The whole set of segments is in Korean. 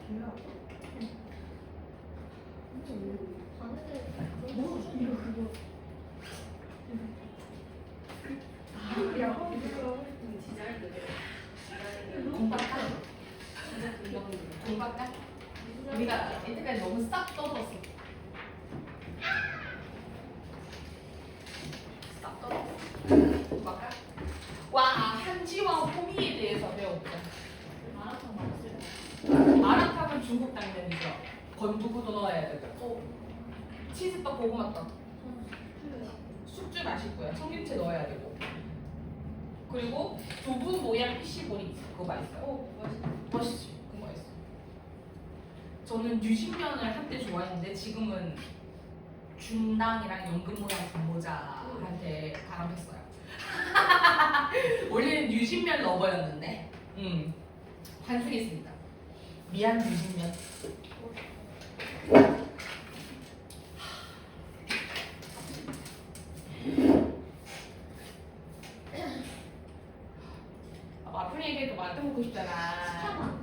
공박다? 공박다? 우리가 이때까지 너무 싹 떠들었어. 싹 떠들었어. 공박다? 와, 한지와 호미에 대해서 배워보자. 마라탕은 중국 당면이죠. 건두부도 넣어야 되고, 치즈떡, 고구마떡, 숙주 맛있고요. 청김치 넣어야 되고, 그리고 두부 모양 피시보리 그거 맛있어요. 맛있지. 그거 맛있어. 저는 유신면을 한때 좋아했는데 지금은 준당이랑 연근 모양 전모자한테 바람했어요. 원래는 유신면 러버였는데, 환승했습니다. 미안 유신면. 아픈 얘기해도 마트 먹고 싶잖아.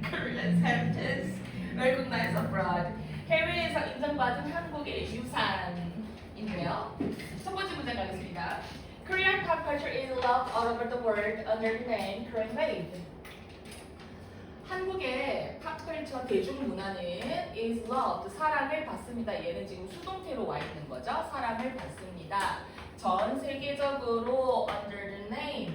Korean heritage recognized abroad. 해외에서 인정받은 한국의 유산인데요. 첫 번째 문제 가겠습니다. Korean pop culture is loved all over the world under the name Korean Wave. 한국의 팝컬처 대중문화는 is loved, 사랑을 받습니다. 얘는 지금 수동태로 와 있는 거죠. 사랑을 받습니다. 전 세계적으로 under the name,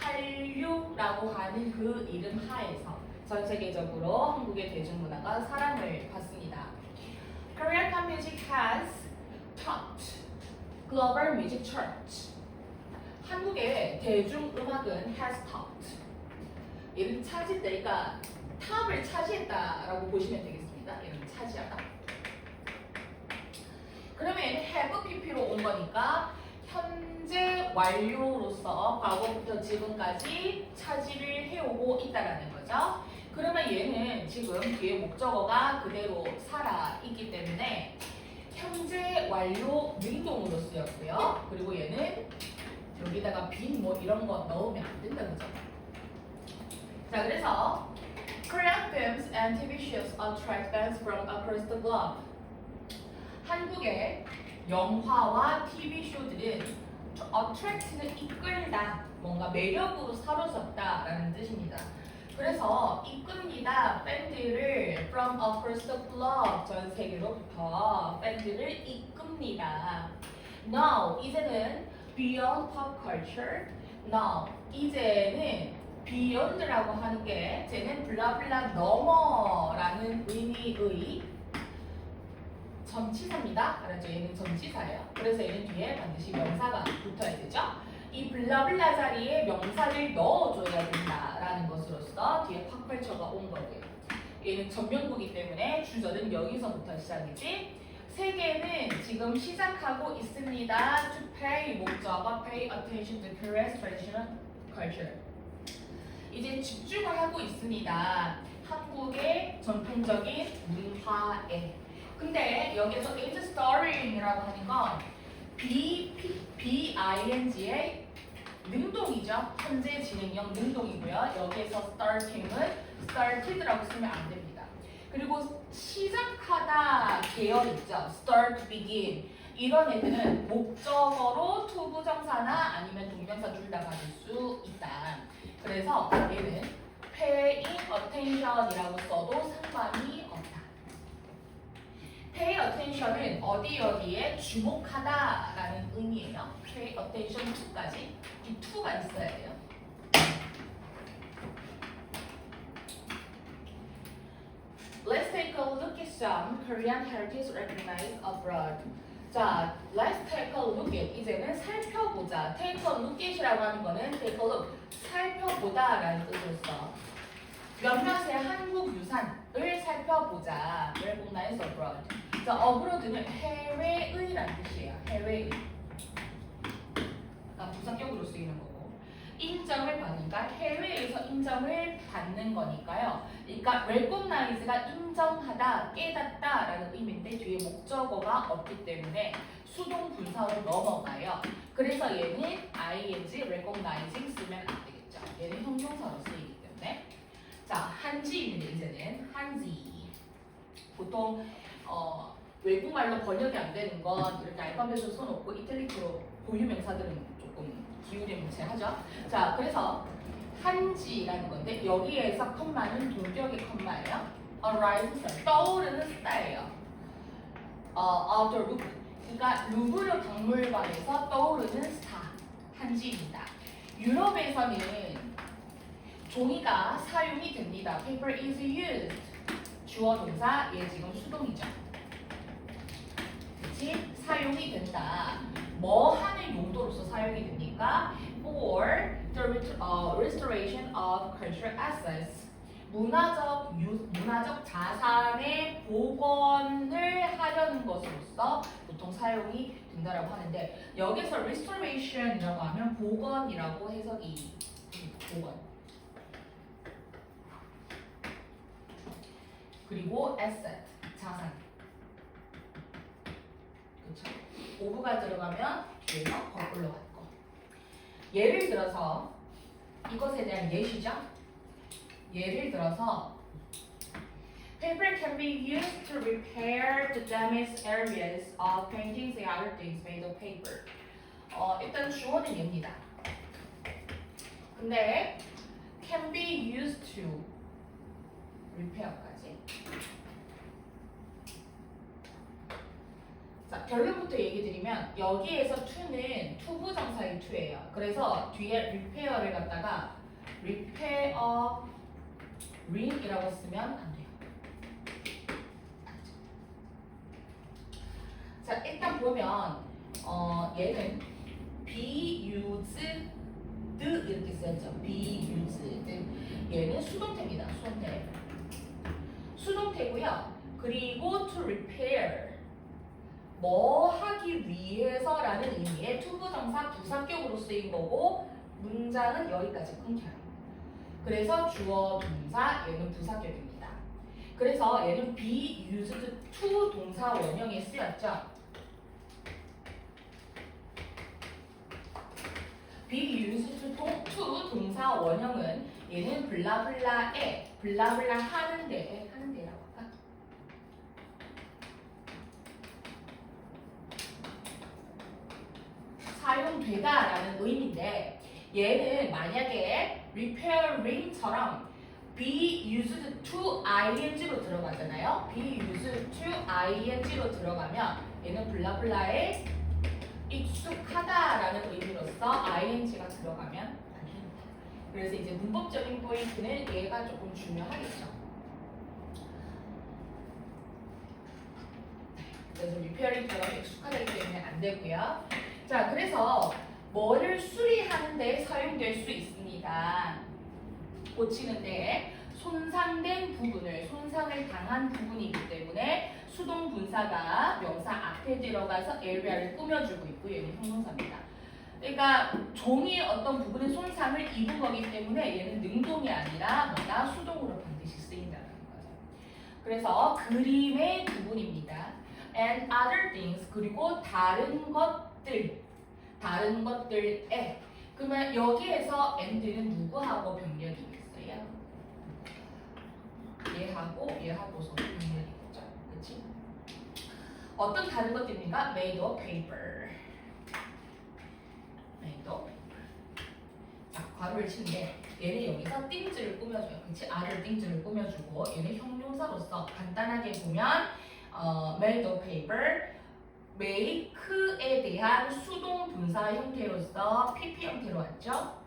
한류라고 하는 그 이름 하에서 전 세계적으로 한국의 대중문화가 사랑을 받습니다. Korean pop music has topped global music chart. 한국의 대중음악은 has topped. 얘는 차지했다. 그러니까 탑을 차지했다라고 보시면 되겠습니다. 얘는 차지하다. 그러면 have pp로 온 거니까 현재 완료로서 과거부터 지금까지 차지를 해오고 있다라는 거죠. 그러면 얘는 지금 뒤에 목적어가 그대로 살아있기 때문에 현재 완료 능동으로 쓰였고요. 그리고 얘는 여기다가 빈 뭐 이런 거 넣으면 안 된다는 거죠. 자, 그래서 Korean films and TV shows attract fans from across the globe. 한국의 영화와 TV 쇼들은 attract는 이끌다, 뭔가 매력으로 사로잡다라는 뜻입니다. 그래서 이끕니다. 팬들을 from across the globe, 전 세계로부터 팬들을 이끕니다. Now, 이제는 beyond pop culture. Now, 이제는 beyond라고 하는 게 쟤는 블라블라 넘어라는 의미의 전치사입니다. 알았죠? 얘는 전치사예요. 그래서 얘는 뒤에 반드시 명사가 붙어야 되죠. 이 블라블라 자리에 명사를 넣어줘야 된다라는 것으로서 뒤에 팝컬처가 온 거고요. 얘는 전명구이기 때문에 주절은 여기서부터 시작이지. 세계는 지금 시작하고 있습니다. To pay 목적어 pay attention to Korea's traditional culture. 이제 집중을 하고 있습니다. 한국의 전통적인 문화에. 근데 여기서 is starting이라고 하는 건 BING의 능동이죠. 현재 진행형 능동이고요. 여기에서 starting은 started라고 쓰면 안 됩니다. 그리고 시작하다 계열 있죠. start, begin. 이런 애들은 목적어로 to 부정사나 아니면 동명사 둘 다 받을 수 있다. 그래서 얘는 paying attention이라고 써도 상관이 없다. pay attention은 어디에 주목하다라는 의미예요. pay attention to까지 이 to가 있어야 돼요. Let's take a look at some Korean heritage recognized abroad. 자, let's take a look at. 이제는 살펴보자. take a look at이라고 하는 거는 take a look, 살펴보다 라는 뜻으로서 몇몇의 한국 유산을 살펴보자. recognize abroad. 자, abroad는 해외의 라는 뜻이에요. 해외의. 그러니까 부사격으로 쓰이는 거고. 인정을 받으니까 해외에서 인정을 받는 거니까요. 그러니까 recognize가 인정하다, 깨닫다 라는 의미인데 뒤에 목적어가 없기 때문에 수동 분사로 넘어가요. 그래서 얘는 ing, recognizing 쓰면 안 되겠죠. 되겠죠. 얘는 형용사로 쓰이기 때문에. 자, 한지입니다. 이제는 한지. 보통 외국말로 번역이 안 되는 건 이렇게 알파벳을 써놓고 이탈리크로 고유 명사들은 조금 기울이면 제하죠. 자, 그래서 한지라는 건데 여기에서 컴마는 동격의 컴마예요. arise, 떠오르는 스타예요. of the Louvre. 그러니까 루브르 박물관에서 떠오르는 스타 한지입니다. 유럽에서는 종이가 사용이 됩니다. Paper is used. 주어 동사 얘 지금 수동이죠. 그치? 사용이 된다. 뭐 하는 용도로서 사용이 됩니까? For the restoration of cultural assets. 문화적 자산의 복원을 하려는 것으로서 보통 사용이 된다라고 하는데 여기서 restoration이라고 하면 복원이라고 해석이 복원. 그리고 asset 자산. 그렇죠? 오브가 들어가면 뒤에서 거꾸로 갈 거. 예를 들어서 이것에 대한 예시죠. 예를 들어서 paper can be used to repair the damaged areas of paintings and other things made of paper. 일단 주어는 얘입니다. 근데 can be used to repair까지. 자, 결론부터 얘기 드리면 여기에서 to는 투부정사의 to예요. 그래서 뒤에 repair를 갖다가 repair ring이라고 쓰면 안 돼요. 자, 일단 보면 얘는 be used 이렇게 쓰였죠. be used. 얘는 수동태입니다. 수동태. 수동태고요. 그리고 to repair 뭐 하기 위해서라는 의미의 투부정사 부사격으로 쓰인 거고 문장은 여기까지 끊겨요. 그래서 주어 동사 얘는 부사격입니다. 그래서 얘는 be used to 동사 원형에 쓰였죠. be used to 동사 원형은 얘는 블라블라에 블라블라 하는데라고 할까? 사용되다라는 의미인데 얘는 만약에 repairing처럼 be used to ing로 들어가잖아요. be used to ing로 들어가면 얘는 블라블라에 익숙하다라는 의미로서 ing가 들어가면 안 됩니다. 그래서 이제 문법적인 포인트는 얘가 조금 중요하겠죠. 그래서 repairing처럼 익숙하다기 때문에 안 되고요. 자, 그래서 뭐를 수리하는데 사용될 수 있습니다. 고치는데 손상된 부분을 손상을 당한 부분이기 때문에 수동 분사가 명사 앞에 들어가서 area를 꾸며주고 있고 얘는 형용사입니다. 그러니까 종이 어떤 부분에 손상을 입은 거기 때문에 얘는 능동이 아니라 뭐다 수동으로 반드시 쓰인다는 거죠. 그래서 그림의 부분입니다. And other things 그리고 다른 것들에 그러면 여기에서 and는 누구하고 병렬이 있어요? 얘하고서 병렬이겠죠. 그치? 어떤 다른 것들입니까? made of paper. made of paper. 자, 괄호를 치는데 얘는 여기서 things를 꾸며줘요. 그치? other things를 꾸며주고 얘는 형용사로서 간단하게 보면 made of paper make에 대한 수동 분사 형태로서 PP 형태로 왔죠?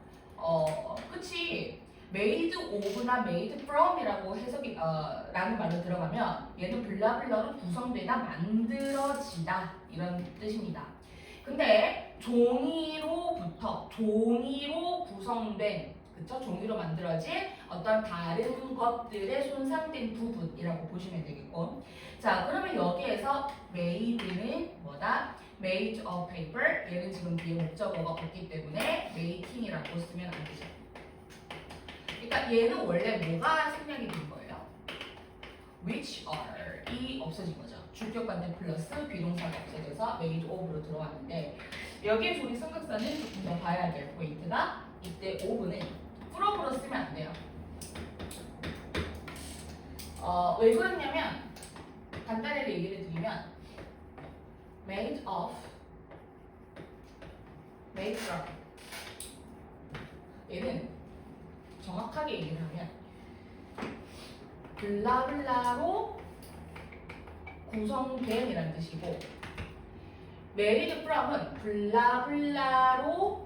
그치? made of나 made from이라고 해석이 라는 말로 들어가면 얘는 블라블라로 구성되다, 만들어지다 이런 뜻입니다. 근데 종이로 구성된 그쵸? 종이로 만들어진 어떤 다른 것들의 손상된 부분이라고 보시면 되겠고 자 그러면 여기에서 made는 뭐다? made of paper 얘는 지금 뒤에 목적어가 없기 때문에 making이라고 쓰면 안 되죠. 그러니까 얘는 원래 뭐가 생략이 된 거예요? which are 이 없어진 거죠. 주격 관대 플러스 비동사가 없어져서 made of로 들어왔는데 여기에서 우리 삼각사는 조금 더 봐야 될 포인트가 이때 of는 프롬으로 쓰면 안 돼요. 왜 그러냐면 간단하게 얘기를 드리면 made of, made from 얘는 정확하게 얘기를 하면 블라블라로 구성된이라는 뜻이고 made from은 블라블라로부터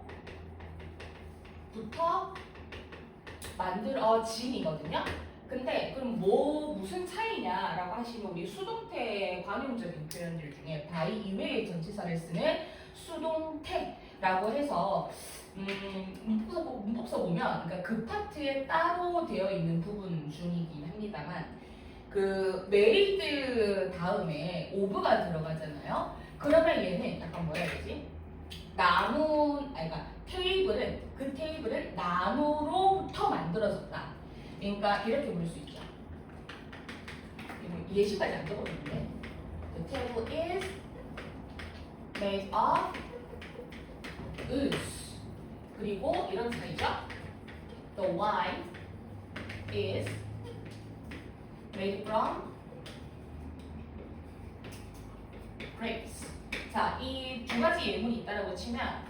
만들어진이거든요. 근데 그럼 무슨 차이냐라고 하시면 우리 수동태 관용적인 표현들 중에 by 이외의 전치사를 쓰는 수동태라고 해서 문법서 보면 그러니까 그 파트에 따로 되어 있는 부분 중이긴 합니다만 그 made 다음에 of가 들어가잖아요. 그러면 얘는 약간 뭐라 해야 되지? 그러니까 그 테이블은 나무로부터 만들어졌다. 그러니까 이렇게 볼 수 있죠. 예시까지 안 적었는데 The table is made of wood. 그리고 이런 차이죠. The wine is made from grapes. 자, 이 두 가지 예문이 있다고 치면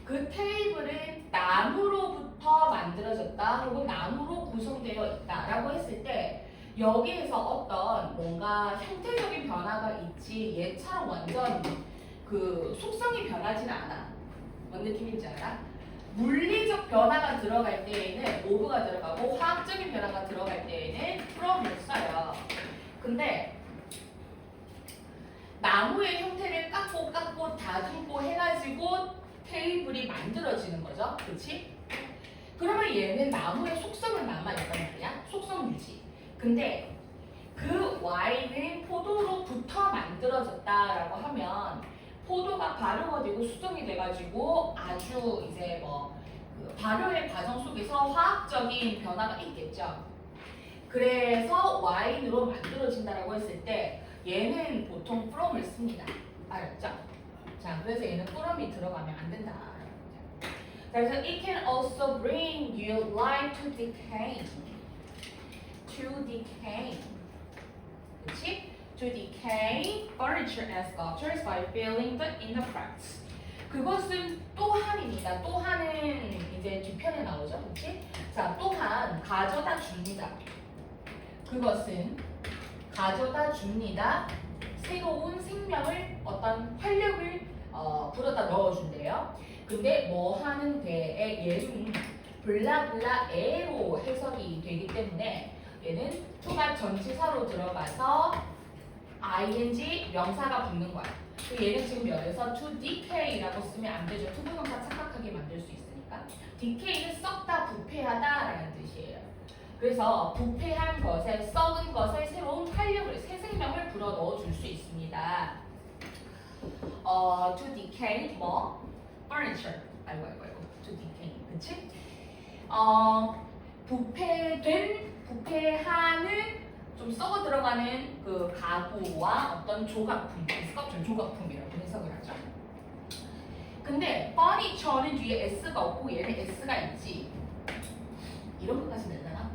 그 테이블은 나무로부터 만들어졌다 혹은 나무로 구성되어 있다라고 했을 때 여기에서 어떤 뭔가 형태적인 변화가 있지 얘처럼 완전 그 속성이 변하지는 않아. 뭔 느낌인지 알아? 물리적 변화가 들어갈 때에는 of가 들어가고 화학적인 변화가 들어갈 때에는 from을 써요. 근데 나무의 형태를 깎고 다듬고 해가지고 테이블이 만들어지는 거죠. 그렇지? 그러면 얘는 나무의 속성은 남아있단 말이야. 속성 유지. 근데 그 와인은 포도로부터 만들어졌다라고 하면 포도가 발효가 되고 수정이 돼가지고 아주 이제 그 발효의 과정 속에서 화학적인 변화가 있겠죠. 그래서 와인으로 만들어진다라고 했을 때 얘는 보통 from을 씁니다. 알았죠? 자, 그래서 얘는 from이 들어가면 안 된다. 그래서 it can also bring you life to decay. To decay. 그렇지? To decay furniture and sculptures by filling the inner cracks. 그것은 또한입니다. 또한은 이제 뒤편에 나오죠. 그렇지? 자, 또한 가져다 줍니다. 그것은 가져다 줍니다. 새로운 생명을 어떤 활력을 불어다 넣어준대요. 근데 뭐 하는 데에 얘는 블라블라에로 해석이 되기 때문에 얘는 to가 전치사로 들어가서 ing 명사가 붙는 거야. 얘는 지금 여기서 to decay라고 쓰면 안 되죠. 투부정사 착각하게 만들 수 있으니까. decay는 썩다, 부패하다라는 뜻이에요. 그래서 부패한 것에, 썩은 것에 새로운 활력을, 새 생명을 불어 넣어줄 수 있습니다. to decay furniture. 아이고. to decay, 그치? 부패하는 좀 썩어 들어가는 그 가구와 어떤 조각품, 스culpture 조각품이라고 해석을 하죠. 근데 furniture는 뒤에 s가 없고 얘는 s가 있지. 이런 것까지 되려나?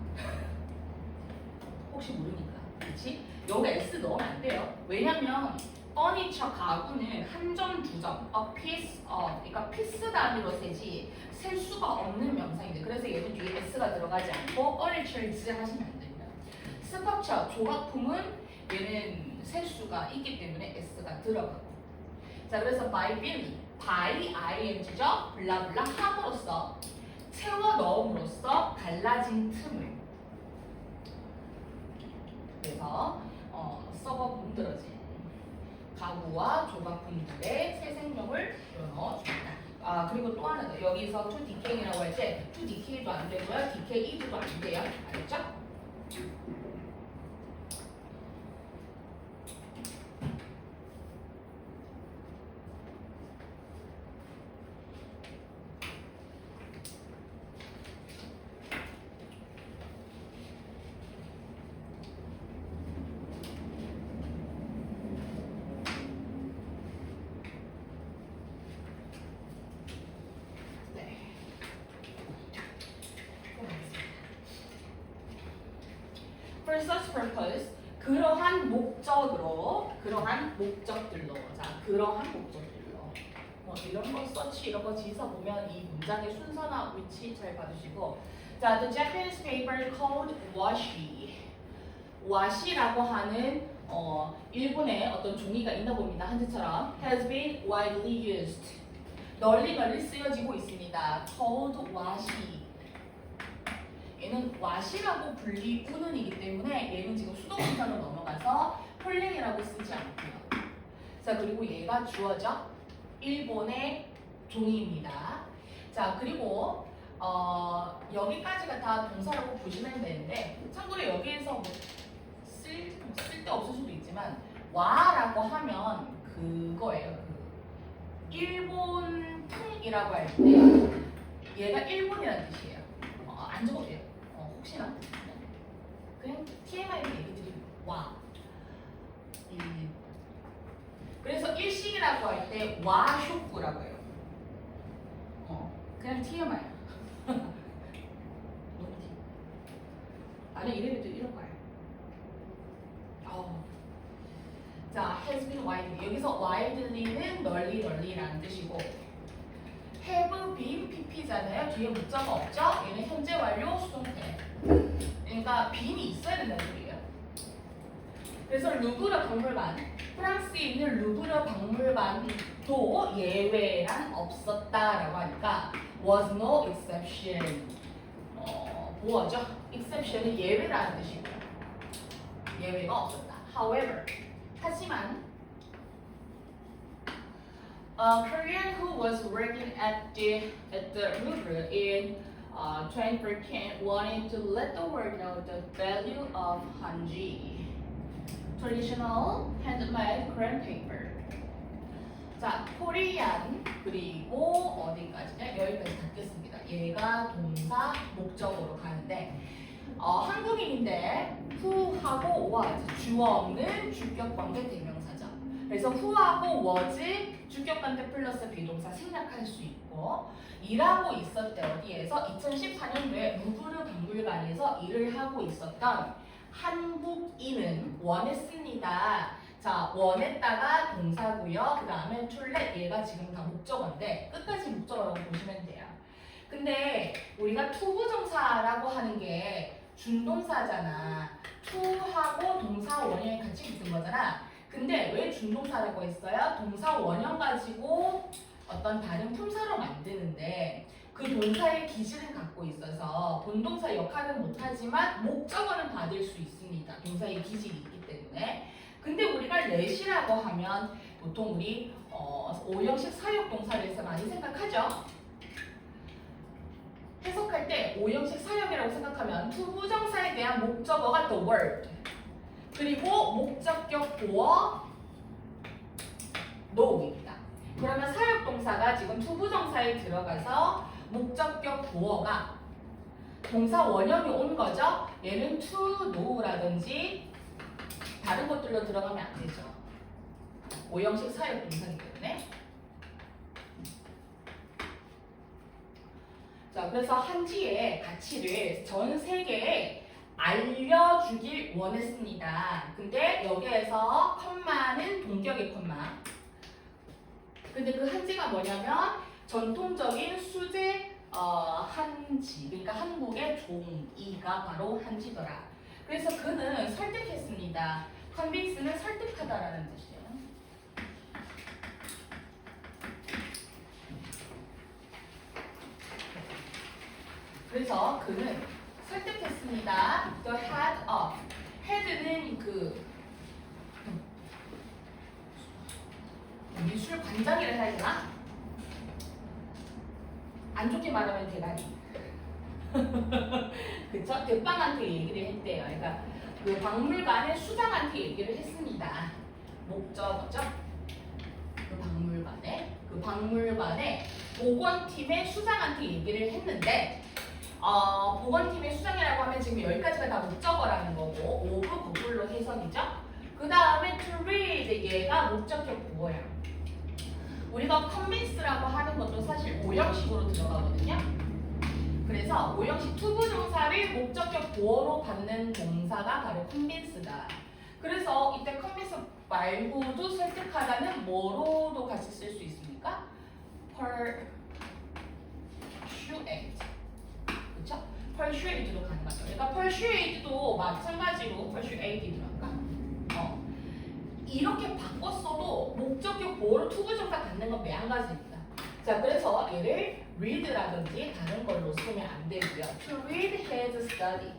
혹시 모르니까, 그렇지? 여기 s 넣으면 안 돼요. 왜냐면 furniture 가구는 한 점, 두 점, a piece of, 그러니까 piece 단위로 세지 셀 수가 없는 명사인데 그래서 얘는 뒤에 s가 들어가지 않고 furnitures 하시면 안 됩니다. 스culpture 조각품은 얘는 셀 수가 있기 때문에 s가 들어가고. 자, 그래서 by filling, by ing죠. 블라블라 함으로써 채워 넣음으로써 갈라진 틈을. 그래서 썩어 문드러진 가구와 조각품들의 새 생명을 불어넣어줍니다. 그리고 또 하나 더. 여기서 to decay라고 할 때 to decay도 안 되고요. decayed도 안 돼요. 알겠죠? For such purpose. 그러한 목적으로, 그러한 목적들로. 자, 그러한 목적들로. 뭐 이런 거 서치 이런 거 지서 보면 이 문장의 순서나 위치 잘 봐주시고. 자, the Japanese paper called washi. 와시라고 하는 일본의 어떤 종이가 있나 봅니다. 한지처럼 has been widely used. 널리 쓰여지고 있습니다. called 와시. 얘는 와시라고 불리우는이기 때문에 얘는 지금 수동문사로 넘어가서 폴링이라고 쓰지 않고요. 자, 그리고 얘가 주어져 일본의 종이입니다. 자, 그리고 여기까지가 다 동사라고 보시면 되는데 참고로 여기에서 뭐 쓸데없을 수도 있지만 와라고 하면 그거예요. 그 일본 풍이라고 할 때 얘가 일본이라는 뜻이에요. 안 적어도 돼요. 혹시나 그냥 TMI로 얘기 드리고 와. 그래서 일식이라고 할 때 와쇼쿠라고 해요. 그냥 TMI. 나는 이름이 또 이런 거예요. 자, has been widely. 여기서 widely는 널리라는 뜻이고 have been pp잖아요. 뒤에 목자가 없죠? 얘는 현재 완료 수동태. 그러니까 bean이 있어야 된다는 소리예요. 그래서 루브르 박물관, 프랑스에 있는 루브르 박물관도 예외란 없었다라고 하니까 was no exception. 뭐죠? exception은 예외라는 뜻이고요. 예외가 없었다. However, 하지만 a Korean who was working at the Louvre in 2013 wanted to let the world know the value of hanji, traditional handmade Korean paper. 자, 코리안 그리고 어디까지냐? 여기까지 닫겠습니다. 얘가 동사 목적으로 가는데 한국인인데 who하고 was 주어 없는 주격관계 대명사죠. 그래서 who하고 was 주격관계 플러스 비동사 생략할 수 있고 일하고 있었대 어디에서 2014년도에 루브르 박물관에서 일을 하고 있었던 한국인은 원했습니다. 자, 원했다가 동사고요. 그 다음에 tolet 얘가 지금 다 목적어인데 끝까지 목적어라고 보시면 돼요. 근데 우리가 투부정사라고 하는 게 준동사잖아. to하고 동사 원형이 같이 붙은 거잖아. 근데 왜 준동사라고 했어요? 동사 원형 가지고 어떤 다른 품사로 만드는데 그 동사의 기질을 갖고 있어서 본동사 역할은 못하지만 목적어는 받을 수 있습니다. 동사의 기질이 있기 때문에. 근데 우리가 let이라고 하면 보통 우리 5형식 사역동사를 많이 생각하죠. 해석할 때 5형식 사역이라고 생각하면 투부정사에 대한 목적어가 the word 그리고 목적격 보어 no입니다. 그러면 사역동사가 지금 투부정사에 들어가서 목적격 보어가 동사 원형이 온 거죠. 얘는 to know라든지 다른 것들로 들어가면 안 되죠. 5형식 사역동사이기 때문에. 자, 그래서 한지의 가치를 전 세계에 알려주길 원했습니다. 근데 여기에서 컴마는 동격의 컴마. 근데 그 한지가 뭐냐면 전통적인 수제 한지, 그러니까 한국의 종이가 바로 한지더라. 그래서 그는 설득했습니다. convince는 설득하다라는 뜻이에요. 그래서 그는 설득했습니다. The head of. head는 그 미술 관장이라 해야 되나? 안 좋게 말하면 대가리. 그쵸? 대빵한테 얘기를 했대요. 그러니까 그 박물관의 수장한테 얘기를 했습니다. 목적어죠? 그 박물관의 보건팀의 수장한테 얘기를 했는데 보건팀의 수장이라고 하면 지금 여기까지가 다 목적어라는 거고 오브 거꾸로 해석이죠. 그 다음에 to read 얘가 목적격 보어야. 우리가 convince라고 하는 것도 사실 5형식으로 들어가거든요. 그래서 오형식 투부정사를 목적격 보어로 받는 동사가 바로 convince다. 그래서 이때 convince 말고도 설득하다는 뭐로도 같이 쓸 수 있습니까? persuade. 그쵸? persuade도 가능하죠. 그러니까 persuade도 마찬가지로 persuaded랄까? 이렇게 바꿨어도 목적격 보어로 투부정사 갖는 건 매한가지입니다. 자, 그래서 얘를 read라든지 다른 걸로 쓰면 안 되고요. To read his study.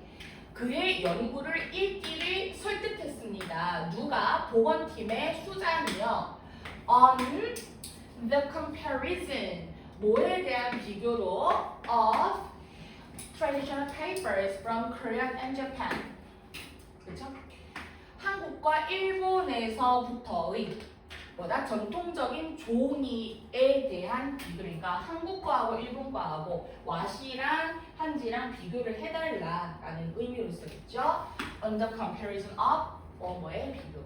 그의 연구를 읽기를 설득했습니다. 누가? 보건팀의 수장이요. On the comparison. 뭐에 대한 비교로? Of traditional papers from Korea and Japan. 그렇죠? 한국과 일본에서부터의 뭐다? 전통적인 종이에 대한 비교. 그러니까 한국 거하고 일본 거하고 와시랑 한지랑 비교를 해달라라는 의미로 쓰겠죠. On the comparison of 뭐의 비교.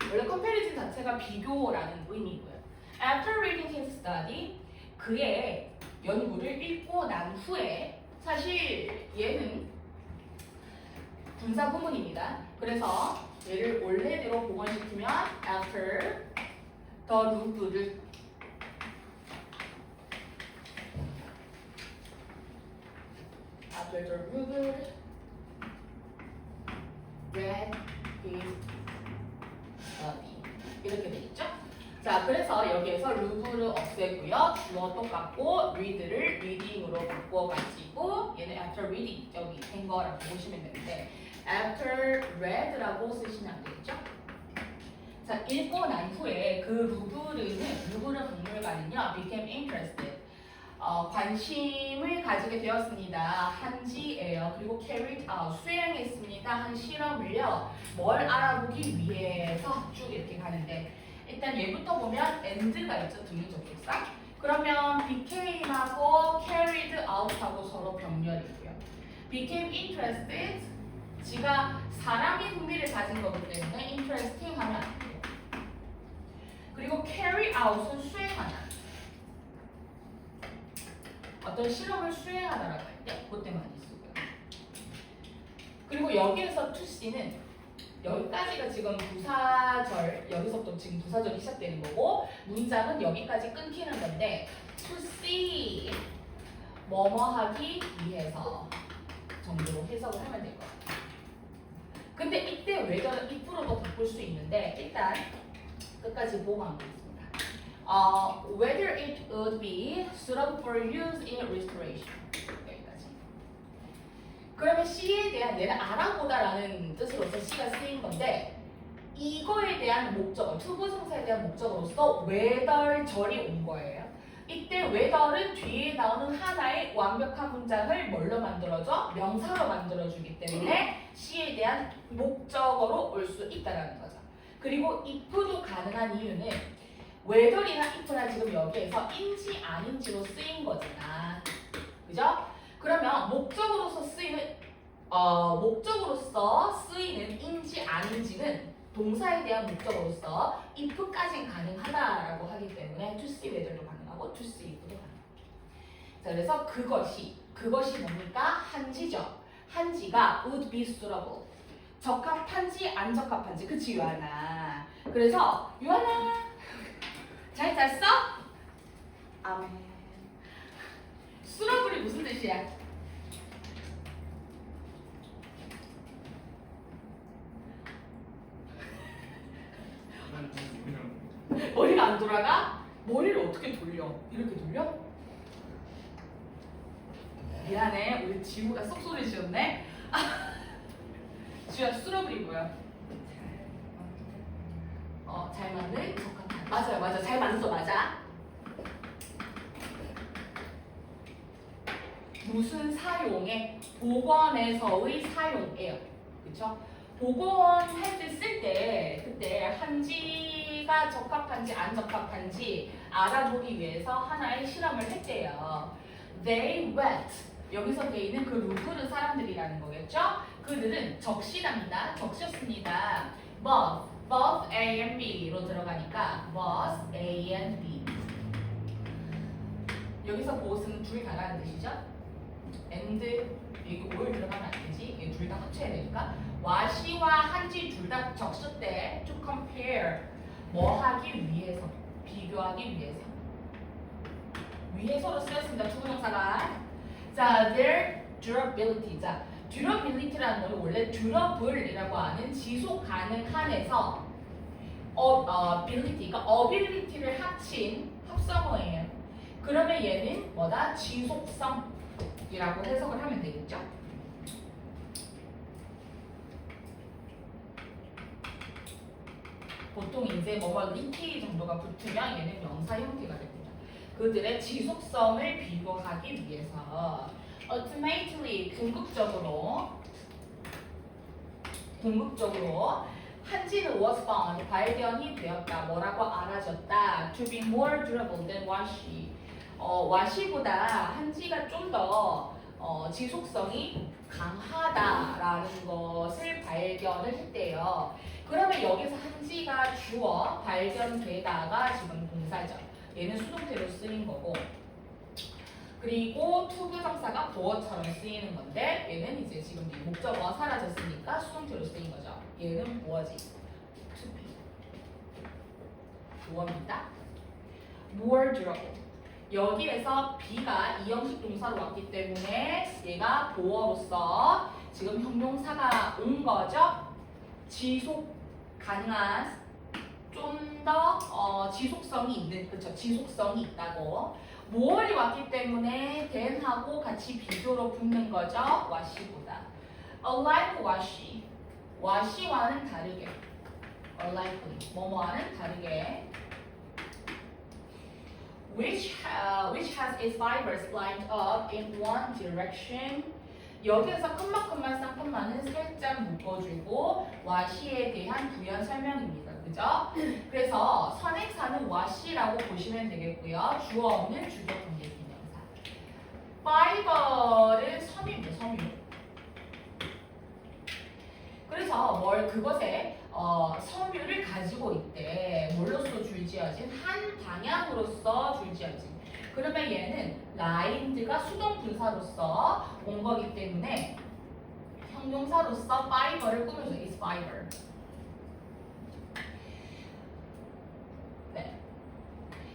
원래 comparison 자체가 비교라는 의미고요. After reading his study, 그의 연구를 읽고 난 후에 사실 얘는 분사 구문입니다. 그래서 얘를 원래대로 복원시키면 after the loop를 after the loop을 read his study 이렇게 되겠죠? 자, 그래서 여기에서 루브를 없애고요. 주어 똑같고 read를 reading으로 바꿔가지고 얘는 after reading 여기 된 거라고 보시면 되는데 after read라고 쓰시면 안 되겠죠? 자, 읽고 난 후에 그 루브르 박물관은요 became interested 관심을 가지게 되었습니다. 한지예요. 그리고 carried out 수행했습니다. 한 실험을요 뭘 알아보기 위해서 쭉 이렇게 가는데 일단 얘부터 보면 and가 있죠. 등유 접속사. 그러면 became하고 carried out하고 서로 병렬이고요. became interested 지가 사람이 흥미를 가진 거기 때문에 interesting 하면 안 돼요. 그리고 carry out은 수행하다. 어떤 실험을 수행하다라고 할 때 그때 많이 쓰고요. 그리고 여기에서 to see는 여기까지가 지금 부사절, 여기서부터 지금 부사절이 시작되는 거고 문장은 여기까지 끊기는 건데 to see 뭐뭐 하기 위해서 정도로 해석을 하면 될 것 같아요. 근데 이때 whether는 if로도 바꿀 수 있는데 일단 끝까지 보고 가겠습니다. Whether it would be suitable for use in restoration. 여기까지. 그러면 C에 대한 얘는 알아보다라는 뜻으로서 C가 쓰인 건데 이거에 대한 목적어, 투부정사에 대한 목적어로서 whether절이 온 거예요. 이때 whether는 뒤에 나오는 하나의 완벽한 문장을 뭘로 만들어줘? 명사로 만들어주기 때문에 C에 대한 목적어로 올 수 있다는 거죠. 그리고 if도 가능한 이유는 whether이나 if나 지금 여기에서 인지 아닌지로 쓰인 거잖아. 그죠? 그러면 목적으로서 쓰이는 인지 아닌지는 동사에 대한 목적으로서 if까지는 가능하다라고 하기 때문에 to see whether도 가능하고 to see if도 가능합니다. 자, 그래서 그것이 뭡니까? 한지죠. 한지가 would be suitable. 적합한지 안 적합한지. 그치 유하나. 그래서 유하나 잘 잤어? 아멘. suitable이 무슨 뜻이야? 머리가 안 돌아가? 머리를 어떻게 돌려? 이렇게 돌려? 미안해, 우리 지우가 쏙소리 지었네. 지우야, 수러블이 뭐야? 잘 맞는 적합한. 맞아요, 잘 맞는 거 맞아. 무슨 사용에? 복원에서의 사용이에요. 그쵸? 복원할 때 쓸 때 그때 한지가 적합한지 안 적합한지 알아보기 위해서 하나의 실험을 했대요. They went. 여기서 돼 있는 그 루브르 사람들이라는 거겠죠? 그들은 적시랍니다. 적셨습니다. both A and B로 들어가니까 both A and B. 여기서 보스는 둘 다라는 뜻이죠. and 여기 올 들어가면 안 되지. 이게 둘 다 합쳐야 되니까. 와시와 한지 둘 다 적수 때 to compare 뭐 하기 위해서 비교하기 위해서로 쓰였습니다. 투부정사가. 자, their durability. 자, durability라는 거는 원래 durable이라고 하는 지속 가능한에서 ability가 ability를 합친 합성어예요. 그러면 얘는 뭐다? 지속성이라고 해석을 하면 되겠죠. 보통 이제 뭐가 리티 정도가 붙으면 얘는 명사 형태가 됩니다. 그들의 지속성을 비교하기 위해서 ultimately 궁극적으로 한지는 was found 발견이 되었다. 뭐라고 알아졌다. To be more durable than washi. 와시보다 한지가 좀 더 지속성이 강하다라는 것을 발견을 했대요. 그러면 여기서 한지가 주어 발견되다가 지금 동사죠. 얘는 수동태로 쓰인 거고, 그리고 투부정사가 보어처럼 쓰이는 건데 얘는 이제 지금 목적어가 사라졌으니까 수동태로 쓰인 거죠. 얘는 뭐지? to be. 뭐입니다? more durable. 여기에서 be가 이형식 동사로 왔기 때문에 얘가 보어로서 지금 형용사가 온 거죠. 지속 가능한 좀 더 지속성이 있는, 그쵸? 지속성이 있다고. more이 왔기 때문에 than하고 같이 비교로 붙는 거죠. 와시보다. unlike washi. 와시와는 다르게. unlikely. 뭐뭐와는 다르게. which has its fibers lined up in one direction. 여기에서 컴마컴마 쌍컴마는 살짝 묶어주고 와시에 대한 부연 설명입니다. 그죠? 그래서 선행사는 와시라고 보시면 되겠고요. 주어 없는 주격 관계 비명사. 파이버는 섬유입니다. 섬유. 그래서 그것에 섬유를 가지고 있대. 뭘로써 줄지어진? 한 방향으로서 줄지어진. 그러면 얘는 라인드가 수동 분사로서 온 거기 때문에 형용사로서 파이버를 꾸며줘. is fiber. 네.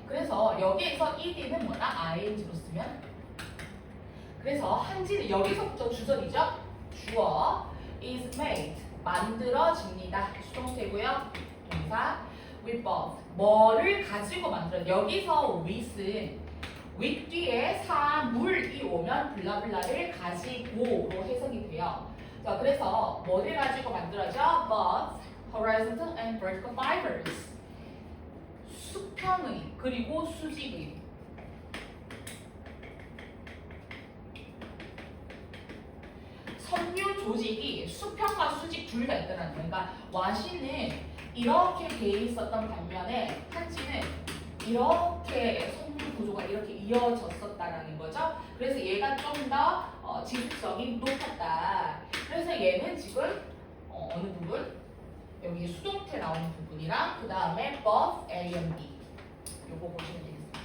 그래서 여기에서 ed는 뭐다? ing로 쓰면. 그래서 한지는 여기서부터 주절이죠. 주어 is made. 만들어집니다. 수동태고요. 동사 with both. 뭐를 가지고 만들어. 여기서 with은 with 뒤에 사물이 오면 블라블라를 가지고로 해석이 돼요. 자, 그래서 뭐를 가지고 만들어져? Both horizontal and vertical fibers. 수평의 그리고 수직의. 섬유 조직이 수평과 수직 둘 다 있더라는 거예요. 그러니까 와시는 이렇게 돼 있었던 반면에 한지는 이렇게 섬유 구조가 이렇게 이어졌었다라는 거죠. 그래서 얘가 좀 더 지속성이 높았다. 그래서 얘는 지금 어느 부분? 여기 수동태 나오는 부분이랑 그 다음에 both A and B 요거 보시면 되겠습니다.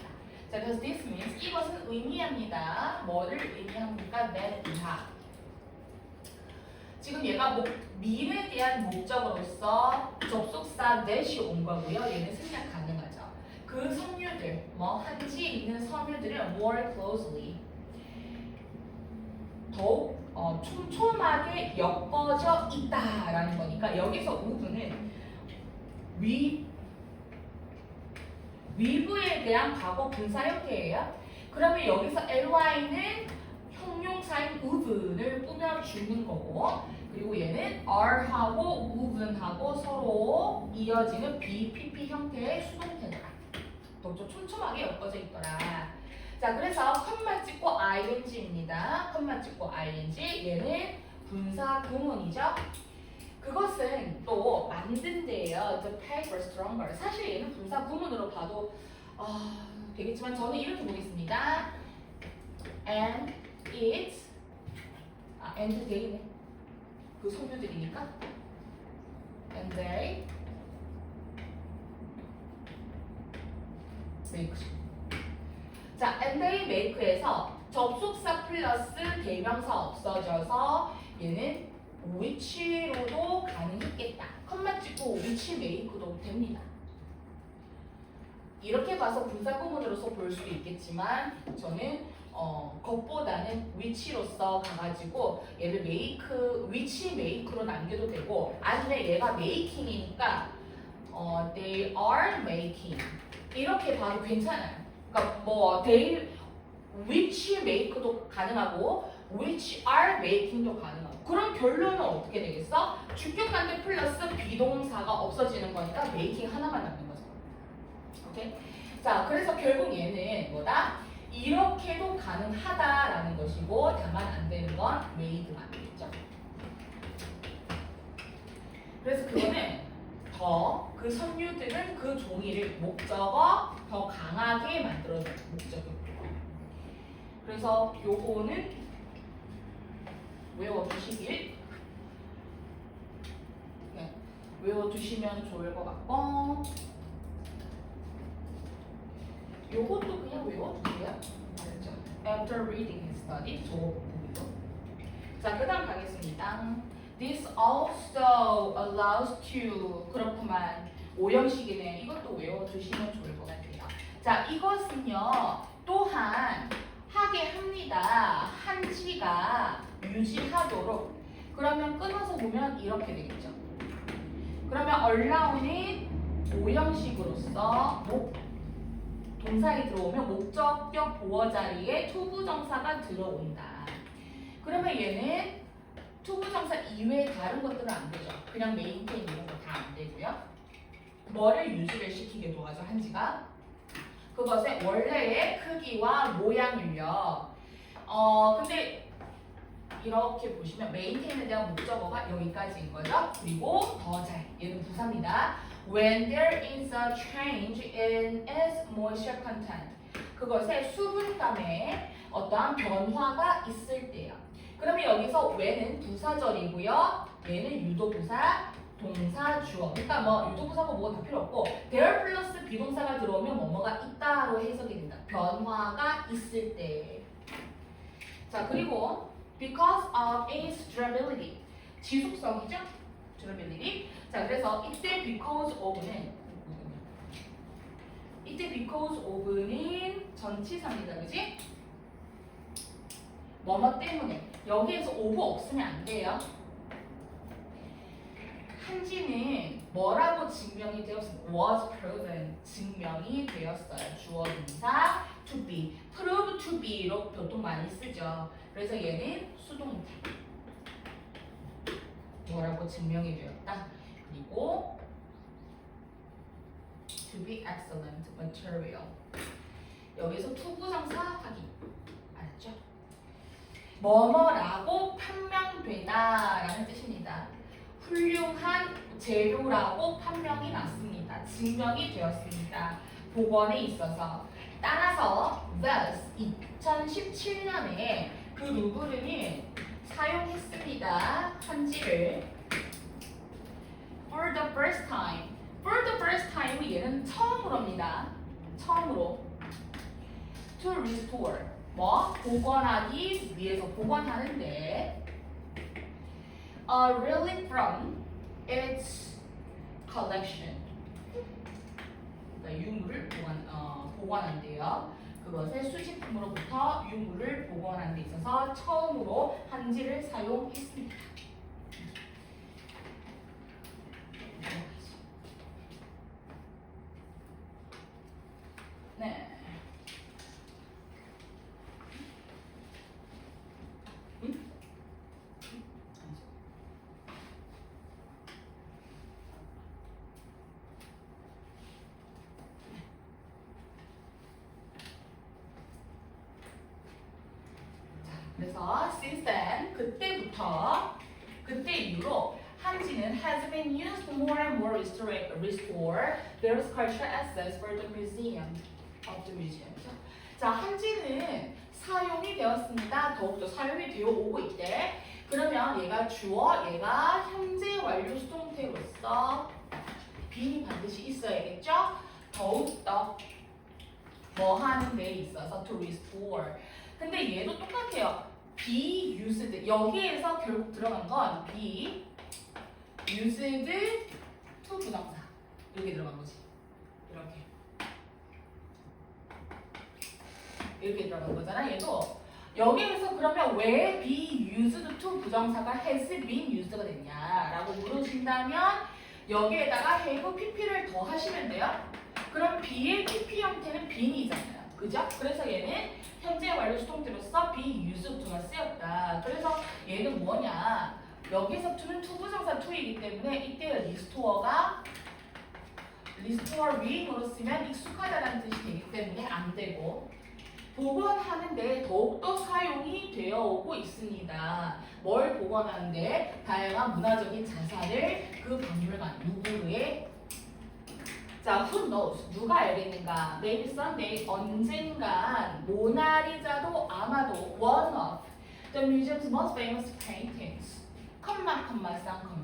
자, 그래서 this means 이것은 의미합니다. 뭐를 의미합니까? that 이하. 지금 얘가 mean에 대한 목적으로서 접속사 that이 온 거고요. 얘는 생략 가능하죠. 그 섬유들, 한지에 있는 섬유들을 more closely 더욱 촘촘하게 엮어져 있다라는 거니까 여기서 우브는 위부에 대한 과거 분사 형태예요. 그러면 여기서 ly는 형용사인 우분을 꾸며주는 거고, 그리고 얘는 are하고 우분하고 서로 이어지는 BPP 형태의 수동태더라. 더 촘촘하게 엮어져 있더라. 자, 그래서 컴마 찍고 ing입니다. 컴마 찍고 ing. 얘는 분사 구문이죠. 그것은 또 만든 데예요. The paper stronger. 사실 얘는 분사 구문으로 봐도 되겠지만 저는 이렇게 보겠습니다. And it's and they네. 그 섬유들이니까. And they make. 자, 자, and they make에서 접속사 플러스 대명사 없어져서 얘는 which로도 가능했겠다. 컴마 찍고 which make도 됩니다. 이렇게 봐서 분사구문으로서 볼 수도 있겠지만 저는 것보다는 which로서 가가지고 얘를 which make로 남겨도 되고 아니면 얘가 making이니까 they are making 이렇게 봐도 괜찮아요. 그러니까 뭐 which make도 가능하고 which are making도 가능하고 그럼 결론은 어떻게 되겠어? 주격관대 플러스 비동사가 없어지는 거니까 making 하나만 남는 거죠. 오케이? 자, 그래서 결국 얘는 뭐다? 이렇게도 가능하다라는 것이고 다만 안 되는 건 made만 되겠죠. 그래서 그거는 더 그 선유들은 그 종이를 목적어 더 강하게 만들어줘요. 목적어. 그래서 요거는 외워두시길 외워두시면 좋을 것 같고 요것도 그냥 외워두세요. 알죠? After reading and study 저거 보기도. 자, 그 다음 가겠습니다. This also allows to 그렇구만. 오형식이네. 이것도 외워두시면 좋을 것 같아요. 자, 이것은요 또한 하게 합니다. 한지가 유지하도록. 그러면 끊어서 보면 이렇게 되겠죠. 그러면 allow는 오형식으로서 동사에 들어오면 목적격 보어 자리에 투부정사가 들어온다. 그러면 얘는 투부정사 이외에 다른 것들은 안 되죠. 그냥 maintain 이런 거 다 안 되고요. 뭐를 유지를 시키게 도와줘 한지가? 그것의 원래의 크기와 모양을요. 근데 이렇게 보시면 maintain에 대한 목적어가 여기까지인 거죠. 그리고 더 잘, 얘는 부사입니다. When there is a change in its moisture content. 그것의 수분감에 어떠한 변화가 있을 때요. 그러면 여기서 when은 부사절이고요. 얘는 유도부사, 동사, 주어. 그러니까 뭐 유도부사가 뭐가 다 필요 없고 there 플러스 비동사가 들어오면 뭐뭐가 있다로 해석이 된다. 변화가 있을 때. 자, 그리고 because of its durability. 지속성이죠? durability. 자, 그래서 이때 because of는 전치사입니다. 그지? 뭐뭐 때문에. 여기에서 of 없으면 안 돼요. 한지는 뭐라고 증명이 되었습니까? was proven. 증명이 되었어요. 주어 동사 to be. prove to be로 보통 많이 쓰죠. 그래서 얘는 수동태. 뭐라고 증명이 되었다. 그리고 to be excellent material. 여기서 투부정사 확인. 알았죠? 뭐뭐라고 판명되다라는 뜻입니다. 훌륭한 재료라고 판명이 났습니다. 증명이 되었습니다. 복원에 있어서. 따라서 thus 2017년에 그 누구는 사용했습니다. 한지를 for the first time. For the first time 얘는 처음으로입니다. 처음으로 to restore. 뭐? 복원하기 위해서 복원하는데 really from its collection. 그러니까 유물을 복원한대요. 그것의 수집품으로부터 유물을 복원하는 데 있어서 처음으로 한지를 사용했습니다. 네. 그래서 since then 그때 이후로 한지는 has been used more and more restore various cultural assets for the museum of the museum. 자, 한지는 사용이 되었습니다. 더욱더 사용이 되어 오고 있대. 그러면 얘가 주어, 얘가 현재 완료 수동태로서 being이 반드시 있어야겠죠? 더욱더 뭐 하는 데 있어서 to restore. 근데 얘도 똑같아요. be used. 여기에서 결국 들어간 건 be used to 부정사. 이렇게 들어간 거지. 이렇게 들어간 거잖아. 얘도 여기에서 그러면 왜 be used to 부정사가 has been used가 됐냐라고 물으신다면 여기에다가 have pp를 더 하시면 돼요. 그럼 be의 pp 형태는 been이잖아요. 그죠? 그래서 얘는 현재 완료 수동태로서 be used to가 쓰였다. 그래서 얘는 뭐냐? 여기서 to는 to 부정사 to이기 때문에 이때 restore가 restore being으로 쓰면 익숙하다라는 뜻이 되기 때문에 안 되고 복원하는데 더욱더 사용이 되어 오고 있습니다. 뭘 복원하는데? 다양한 문화적인 자산을 그 박물관 누구의 자, who knows? 누가 알겠는가? Maybe someday 언젠간 모나리자도 아마도 one of the museum's most famous paintings. 컴마 쌍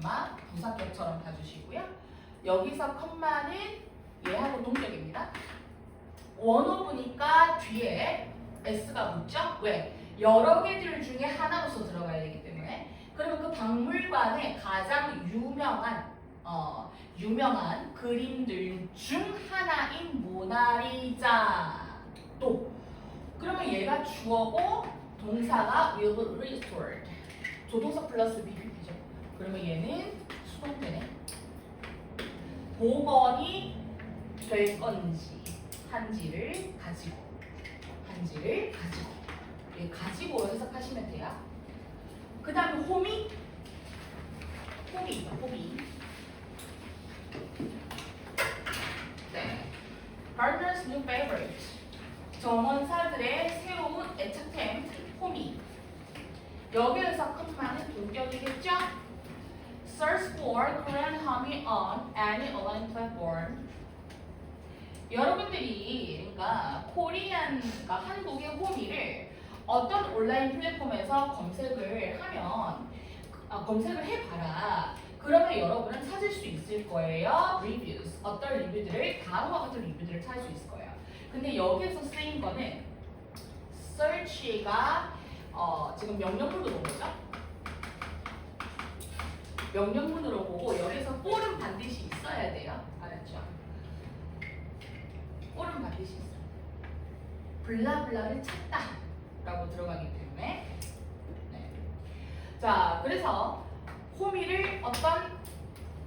부사격처럼 봐주시고요. 여기서 컴마는 얘하고 동격입니다. 원오브니까 뒤에 s가 붙죠? 왜? 여러 개들 중에 하나로서 들어가야 되기 때문에. 그러면 그 박물관의 가장 유명한 그림들 중 하나인 모나리자. 또 그러면 얘가 주어고 동사가 will be restored. 조동사 플러스 BPP죠. 그러면 얘는 수동태네. 복원이 될 건지 한지를 가지고 가지고 해석하시면 돼요. 그 다음에 호미 네. Gardener's new favorite. 정원사들의 새로운 애착템 호미. 여기에서 컴마는 동격이겠죠? Search for Korean honey on any online platform. 여러분들이 그러니까 한국의 호미를 어떤 온라인 플랫폼에서 검색을 해봐라. 그러면 여러분은 찾을 수 있을 거예요. Reviews. 어떤 리뷰들을 다음과 같은 리뷰들을 찾을 수 있을 거예요. 근데 여기에서 쓰인 거는 search가 지금 명령문으로 온 거죠. 명령문으로 보고 여기서 for은 반드시 있어야 돼요. 알았죠? for은 반드시 있어요. 블라블라를 찾다 라고 들어가기 때문에 네. 자, 그래서 호미를 어떤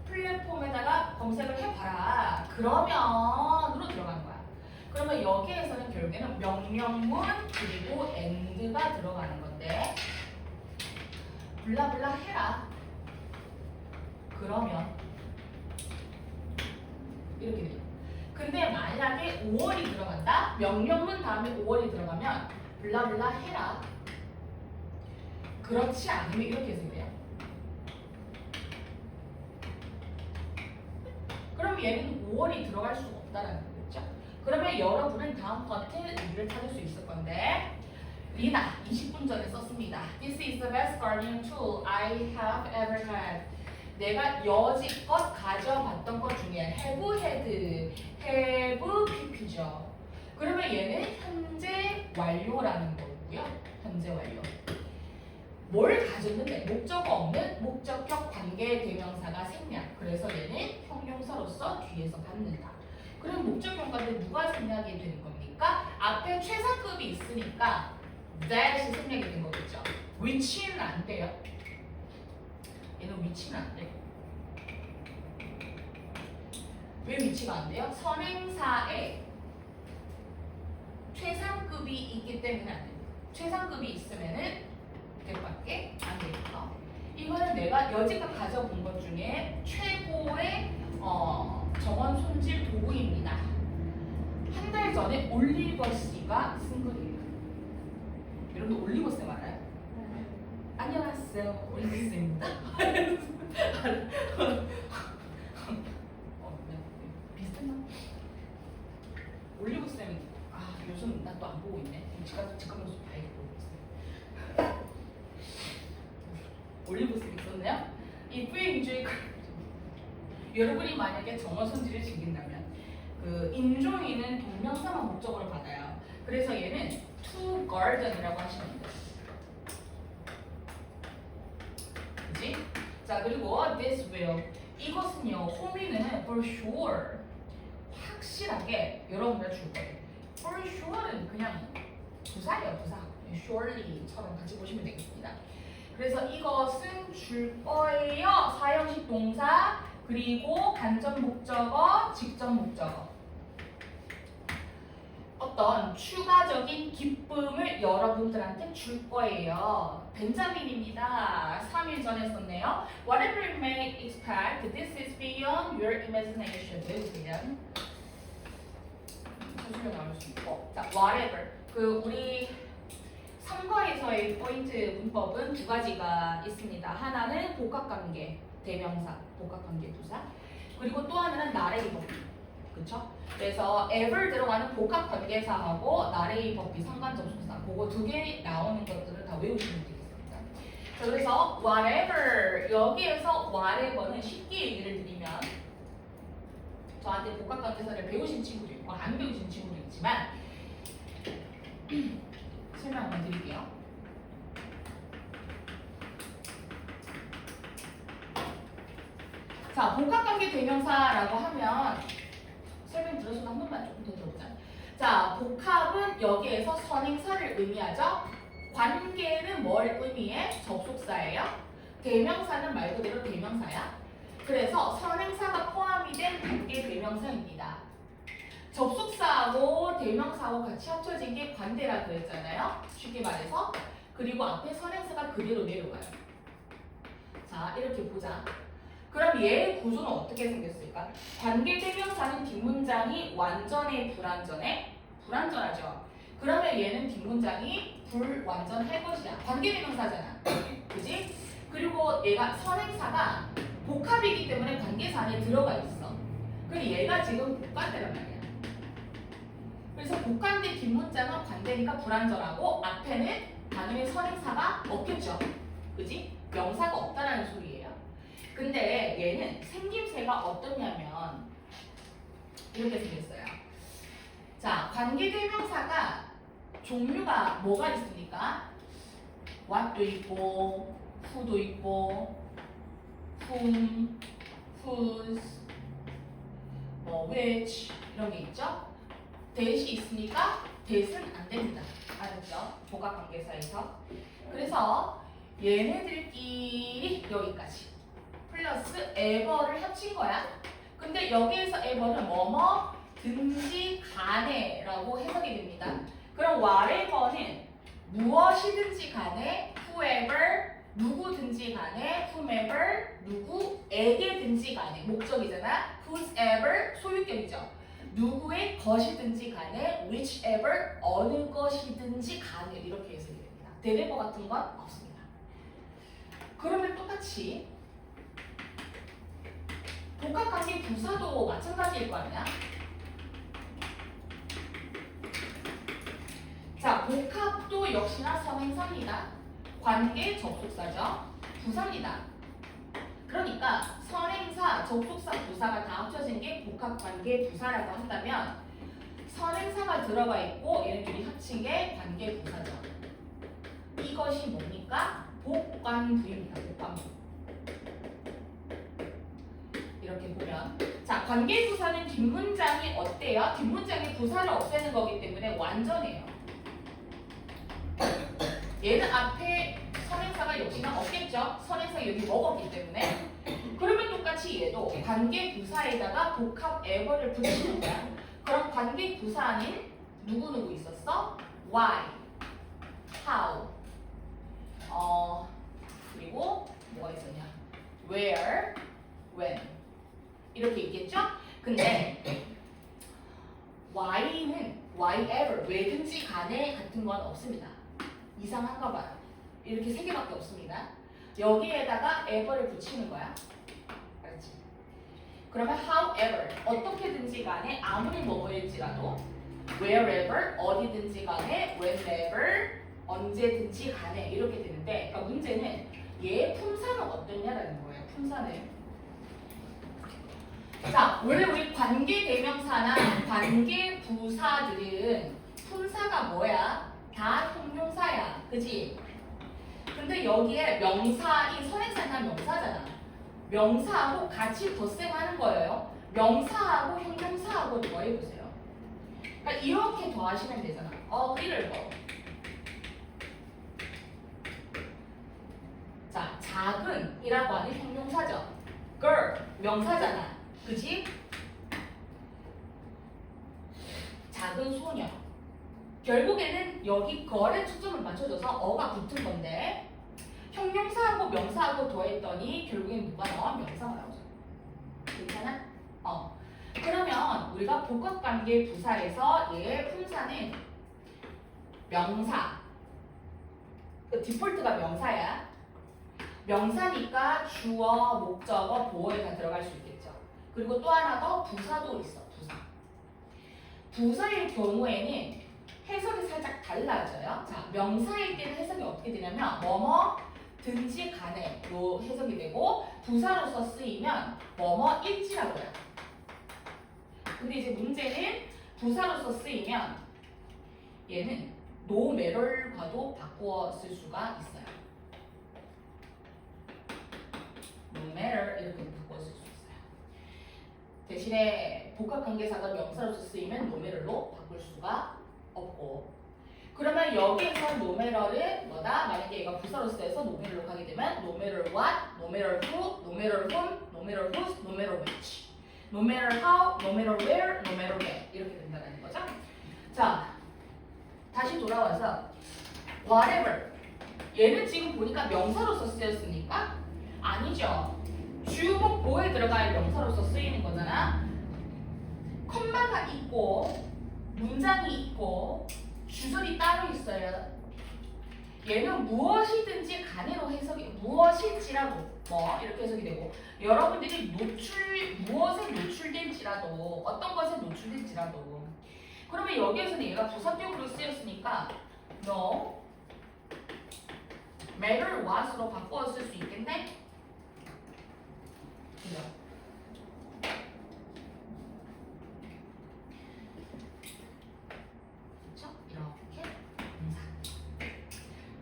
플랫폼에다가 검색을 해봐라. 그러면으로 들어가는 거야. 그러면 여기에서는 결국에는 명령문 그리고 and가 들어가는 건데 블라블라 해라. 그러면 이렇게 돼요. 근데 만약에 5월이 들어간다? 명령문 다음에 5월이 들어가면 블라블라 해라. 그렇지 않으면 이렇게 해석돼요. 그럼 얘는 5월이 들어갈 수가 없다는 거겠죠? 그러면 여러분은 다음 같은 의미를 찾을 수 있을 건데 리나 20분 전에 썼습니다. This is the best gardening tool I have ever had. 내가 여지껏 가져봤던 것 중에 have pp죠. 그러면 얘는 현재 완료라는 거고요. 현재 완료. 뭘 가졌는데 목적 없는 목적격 관계 대명사가 생략. 그래서 얘는 형용사로서 뒤에서 받는다. 그럼 목적형과는 누가 생략이 되는 겁니까? 앞에 최상급이 있으니까 that이 생략이 된 거겠죠. which는 안 돼요. 얘는 위치는 안 돼. 왜 위치가 안 돼요? 선행사에 최상급이 있기 때문에 안 됩니다. 최상급이 있으면은 밖에 안 되니까. 이거는 내가 여지껏 가져본 것 중에 최고의 정원 손질 도구입니다. 한 달 전에 올리버 씨가 쓴 거예요. 여러분들 올리버 쌤 알아요? 안녕하세요, 올리버 쌤입니다. 비슷했나? 올리브 쌤이 요즘 나 또 안 보고 있네. 잠깐만 좀 봐야겠다. 올리브 쌤이 있었네요. 이 뿌잉주의 여러분이 만약에 정어 손질을 즐긴다면 그 enjoy는 동명사만 부정한 목적어를 받아요. 그래서 얘는 to garden이라고 하시면 돼요. 그지? 자, 그리고 this will. 이것은요, home는 for sure. 확실하게 여러분들 줄 거예요. For sure는 그냥 부사예요, 부사. surely처럼 같이 보시면 되겠습니다. 그래서 이것은 줄 거예요. 사형식 동사, 그리고 간접 목적어, 직접 목적어. 어떤 추가적인 기쁨을 여러분들한테 줄 거예요. 벤자민입니다. 3일 전에 썼네요. Whatever you may expect, this is beyond your imagination. 외우세요. 수수료 나올 수 있고. 자, whatever. 우리 3과에서의 포인트 문법은 두 가지가 있습니다. 하나는 복합관계, 대명사, 복합관계 부사. 그리고 또 하나는 나레이 법비. 그쵸? 그래서 ever 들어가는 복합관계사하고 나레이 법비, 상관접속사. 그거 두 개 나오는 것들을 다 외우시면 되겠습니다. 자, 그래서 whatever. 여기에서 whatever는 쉽게 얘기를 드리면 저한테 복합관계사를 배우신 친구도 있고 안 배우신 친구도 있지만 설명 한번 드릴게요. 자, 복합관계 대명사라고 하면 설명 들어서 한 번만 조금 더 들어보자. 자, 복합은 여기에서 선행사를 의미하죠. 관계는 뭘 의미해? 접속사예요. 대명사는 말 그대로 대명사야. 그래서 선행사가 포함이 된 관계 대명사입니다. 접속사하고 대명사하고 같이 합쳐진 게 관대라 그랬잖아요. 쉽게 말해서. 그리고 앞에 선행사가 그대로 내려가요. 자, 이렇게 보자. 그럼 얘의 구조는 어떻게 생겼을까? 관계 대명사는 뒷문장이 완전해, 불완전해? 불완전하죠. 그러면 얘는 뒷문장이 불완전할 것이야. 관계 대명사잖아. 그지? 그리고 얘가 선행사가 복합이기 때문에 관계사 안에 들어가 있어. 그리고 얘가 지금 복관대란 말이야. 그래서 복관대 뒷문장은 관대니까 불완전하고 앞에는 당연히 선행사가 없겠죠. 그지? 명사가 없다라는 소리예요. 근데 얘는 생김새가 어떠냐면 이렇게 생겼어요. 자, 관계대명사가 종류가 뭐가 있습니까? what도 있고 who도 있고 whom, whose, which 이런 게 있죠? that이 있으니까 that은 안 됩니다. 알았죠? 복합관계사에서. 그래서 얘네들끼리 여기까지 플러스 ever를 합친 거야. 근데 여기에서 ever는 뭐뭐든지 간에라고 해석이 됩니다. 그럼 whatever는 무엇이든지 간에 whoever 누구든지 간에 whomever 누구에게든지 간에 목적이잖아. whosever 소유격이죠. 누구의 것이든지 간에 whichever 어느 것이든지 간에 이렇게 해석이 됩니다. 대대버 같은 건 없습니다. 그러면 똑같이 복합관계 부사도 마찬가지일 거 아니야? 자, 복합도 역시나 선행사입니다. 관계 접속사죠. 부사입니다. 그러니까 선행사, 접속사, 부사가 다 합쳐진 게 복합관계 부사라고 한다면 선행사가 들어가 있고 얘네들이 합친 게 관계 부사죠. 이것이 뭡니까? 복관부입니다. 복관부. 이렇게 보면 자, 관계 부사는 뒷문장이 어때요? 뒷문장이 부사를 없애는 거기 때문에 완전해요. 얘는 앞에 선행사가 역시나 없겠죠? 선행사 여기 먹었기 때문에. 그러면 똑같이 얘도 관계 부사에다가 복합 ever를 붙이는 거야. 그럼 관계 부사는 누구 있었어? why, how, 그리고 뭐가 있었냐? where, when 이렇게 있겠죠? 근데 why는 whyever, 왜든지 간에 같은 건 없습니다. 이상한가 봐요. 이렇게 세 개밖에 없습니다. 여기에다가 ever를 붙이는 거야. 알았지? 그러면 however, 어떻게든지 간에 아무리 뭐뭐일지라도 wherever, 어디든지 간에 whenever, 언제든지 간에 이렇게 되는데 그러니까 문제는 얘의 품사는 어떠냐라는 거예요. 품사는 자, 원래 우리 관계 대명사나 관계 부사들은 품사가 뭐야? 다 형용사야. 그지? 근데 여기에 명사인 선행사는 명사잖아. 명사하고 같이 덧셈하는 거예요. 명사하고 형용사하고 더해보세요. 그러니까 이렇게 더하시면 되잖아. A little more. 자, 작은이라고 하는 형용사죠. girl, 명사잖아. 그지? 작은 소녀. 결국에는 여기 걸에 초점을 맞춰줘서 어가 붙은 건데 형용사하고 명사하고 더했더니 결국엔 누가 나와? 명사가 나오죠. 괜찮아? 그러면 우리가 복합관계 부사에서 얘 품사는 명사. 그 디폴트가 명사야. 명사니까 주어, 목적어, 보어에 다 들어갈 수 있겠죠. 그리고 또 하나 더 부사도 있어. 부사. 부사일 경우에는 해석이 살짝 달라져요. 자, 명사일 때는 해석이 어떻게 되냐면 뭐뭐든지 간에로 해석이 되고 부사로서 쓰이면 뭐뭐일지라고 해요. 근데 이제 문제는 부사로서 쓰이면 얘는 no matter과도 바꾸어 쓸 수가 있어요. no matter 이렇게 바꾸어 쓸 수 있어요. 대신에 복합관계사가 명사로서 쓰이면 no matter로 바꿀 수가 없고, 그러면 여기에서 no matter은 뭐다? 만약에 얘가 부사로서 해서 no matter로 가게 되면 no matter what, no matter who, no matter whom, no matter whose, no matter which, no matter how, no matter where, no matter when 이렇게 된다는 거죠. 자, 다시 돌아와서 whatever. 얘는 지금 보니까 명사로서 쓰였으니까 아니죠. 주목 보에 들어갈 명사로서 쓰이는 거잖아. 컴마가 있고 문장이 있고 주절이 따로 있어요. 얘는 무엇이든지 간에로 해석이 무엇일지라도 뭐 이렇게 해석이 되고, 여러분들이 무엇에 노출될지라도 어떤 것에 노출될지라도, 그러면 여기에서는 얘가 부사격으로 쓰였으니까 no matter what으로 바꾸어 쓸 수 있겠네? 그죠? 이렇게 동사.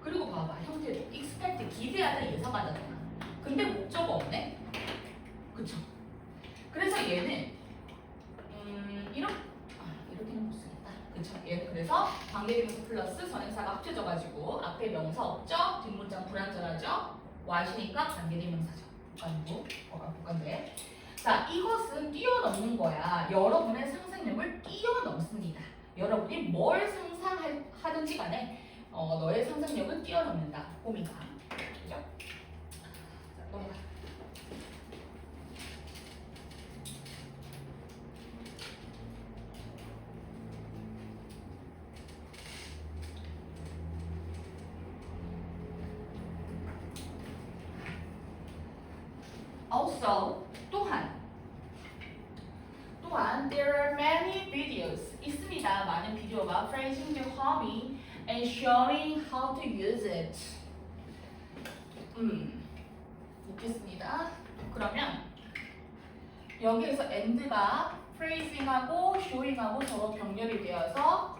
그리고 봐봐, 형태도 expect 기대하다 예상하다잖아. 근데 목적어 없네. 그쵸? 그래서 얘는 이렇게는 못 쓰겠다. 그쵸? 얘는 그래서 관계대명사 플러스 선행사가 합쳐져가지고 앞에 명사 없죠? 뒷문장 불완전하죠? what이니까 관계대명사죠. 아니고 복합관계. 자, 이것은 뛰어넘는 거야. 여러분의 상상력을 뛰어넘습니다. 여러분이 뭘 상상하든지 간에 너의 상상력을 뛰어넘는다. 호미가. 그죠? 자, 넘어가. Also, 또한 there are many videos. 있습니다. 많은 비디오가 phrasing the hobby and showing how to use it. 묻겠습니다. 그러면 여기에서 and가 phrasing하고 showing하고 서로 병렬이 되어서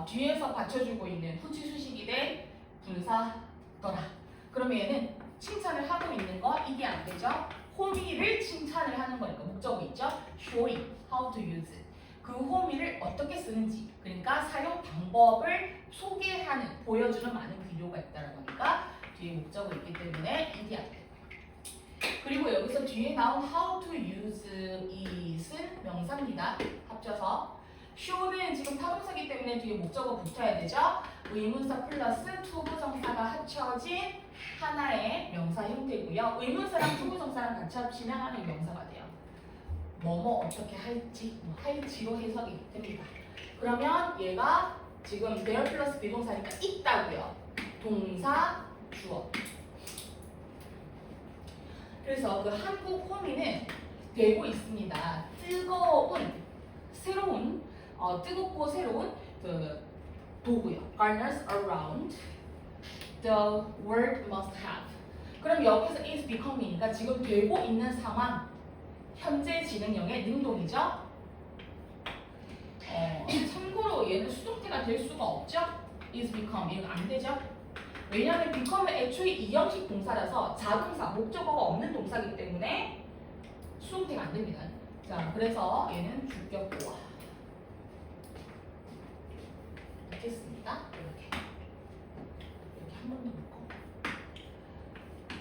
뒤에서 받쳐주고 있는 후치 수식이 된 분사더라. 그러면 얘는 칭찬을 하고 있는 거 이게 안 되죠? 호미를 칭찬을 하는 거니까 목적어 있죠? showing how to use it. 그 호미를 어떻게 쓰는지, 그러니까 사용 방법을 소개하는, 보여주는 많은 비디오가 있다는 거니까 뒤에 목적어 있기 때문에 이게 안 돼요. 그리고 여기서 뒤에 나온 how to use it은 명사입니다. 합쳐서 show는 지금 타동사기 때문에 뒤에 목적어 붙어야 되죠? 의문사 플러스 투부정사가 합쳐진 하나의 명사 형태고요. 의문사랑 투부정사랑 같이 합치면 하나의 명사가 돼요. 뭐뭐 어떻게 할지, 할지로 해석이 됩니다. 그러면 얘가 지금 there 플러스 비동사니까 있다고요. 동사, 주어. 그래서 그 한국 호미는 되고 있습니다. 뜨거운, 새로운, 뜨겁고 새로운 그 도구요. Garners around the world must have. 그럼 여기서 is becoming이니까 지금 되고 있는 상황, 현재 진행형의 능동이죠. 동사가 될 수가 없죠? is become 이거 안 되죠? 왜냐하면 become은 애초에 이형식 동사라서 자동사, 목적어가 없는 동사이기 때문에 수동태가 안 됩니다. 자, 그래서 얘는 주격보아. 됐습니다. 이렇게 한 번 더 놓고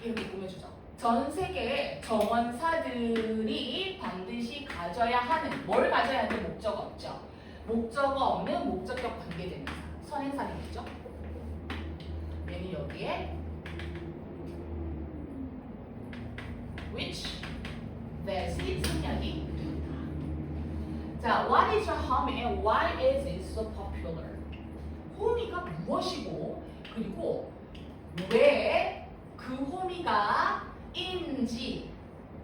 이렇게 꾸며주죠. 전 세계의 정원사들이 반드시 가져야 하는 뭘 가져야 하는 목적어 없죠. 목적어 없는 목적격 관계대명사 선행사례겠죠. 얘는 여기에 which, that이 생략이 된다. 자, what is your hobby and why is it so popular? 호미가 무엇이고 그리고 왜 그 호미가 인지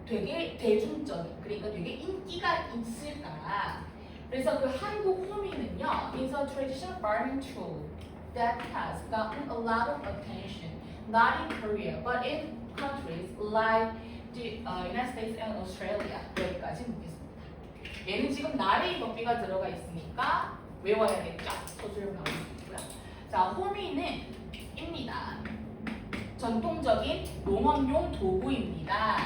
되게 대중적인 그러니까 되게 인기가 있을까? 그래서 그 한국 호미는요 is a traditional farming tool that has gotten a lot of attention not in Korea but in countries like the United States and Australia. 여기까지 묻겠습니다. 얘는 지금 나레이 법비가 들어가 있으니까 외워야겠죠? 소수를 나올 수 있고요. 자, 호미는 입니다. 전통적인 농업용 도구입니다.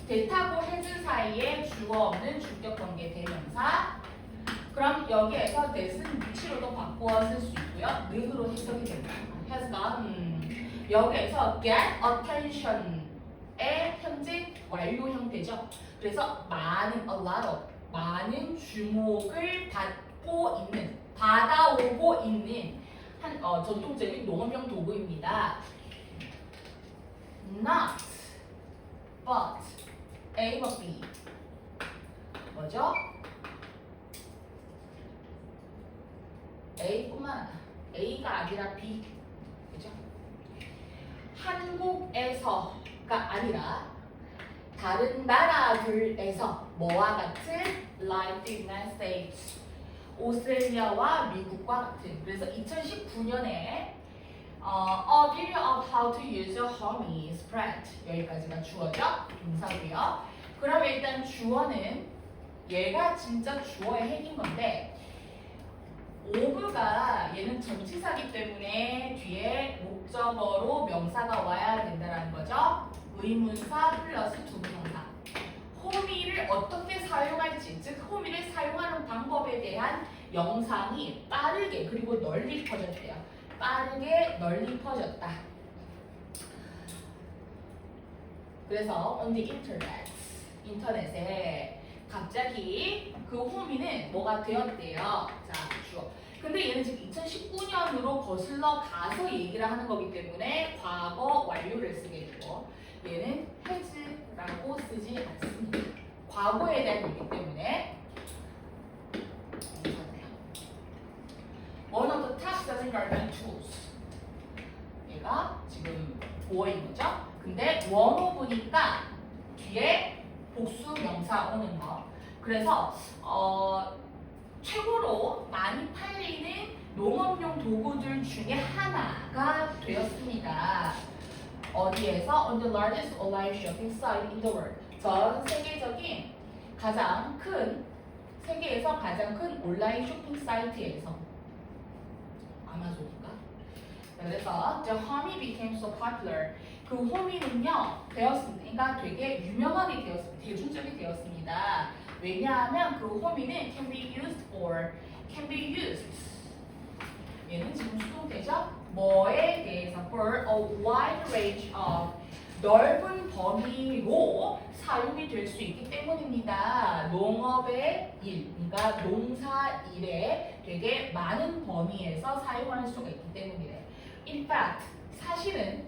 대타고 해줄 사이에 주어 없는 주격 관계 대명사. 그럼 여기에서 that은 위치로도 바꾸어 쓸 수 있고요. 능으로 해석이 됩니다. has gotten. 여기에서 get attention의 현재 완료 형태죠. 그래서 많은 a lot of 많은 주목을 받아오고 있는 한 전통적인 농업용 도구입니다. Not, but, A, but B. 뭐죠? A뿐만 아니라 A가 아니라 B. 그죠? 한국에서가 아니라 다른 나라들에서 뭐와 같은 like the United States, 오스트레일리아와 미국과 같은. 그래서 2019년에 a video of how to use a homey spread 여기까지가 주어죠? 동사고요. 그럼 일단 주어는 얘가 진짜 주어의 핵인 건데 of가 얘는 전치사기 때문에 뒤에 목적어로 명사가 와야 된다는 거죠. 의문사 플러스 두부정사. 호미를 어떻게 사용할지, 즉 호미를 사용하는 방법에 대한 영상이 빠르게 그리고 널리 퍼졌대요. 빠르게 널리 퍼졌다. 그래서 on the internet, 인터넷에 갑자기 그 호미는 뭐가 되었대요. 자, 주어. 근데 얘는 지금 2019년으로 거슬러 가서 얘기를 하는 거기 때문에 과거 완료를 쓰게 되고 얘는 has라고 쓰지 않습니다. 과거에 대한 얘기 때문에 One of the top selling garment tools. 얘가 지금 보어인 거죠. 근데 one of니까 뒤에 복수 명사 오는 거. 그래서 최고로 많이 팔리는 농업용 도구들 중에 하나가 되었습니다. 어디에서? On the largest online shopping site in the world. 전 세계적인 가장 큰 세계에서 가장 큰 온라인 쇼핑 사이트에서 아마존인가? 그래서 the homey became so popular. 그 호미는요 되었습니다. 그러니까 되게 유명하게 되었습니다. 대중적이 되었습니다. 왜냐하면 그 호미는 can be used or can be used. 얘는 지금 수동태죠. 뭐에 대해서 for a wide range of 넓은 범위로 사용이 될 수 있기 때문입니다. 농업의 일, 그러니까 농사 일에 되게 많은 범위에서 사용할 수가 있기 때문이래. In fact, 사실은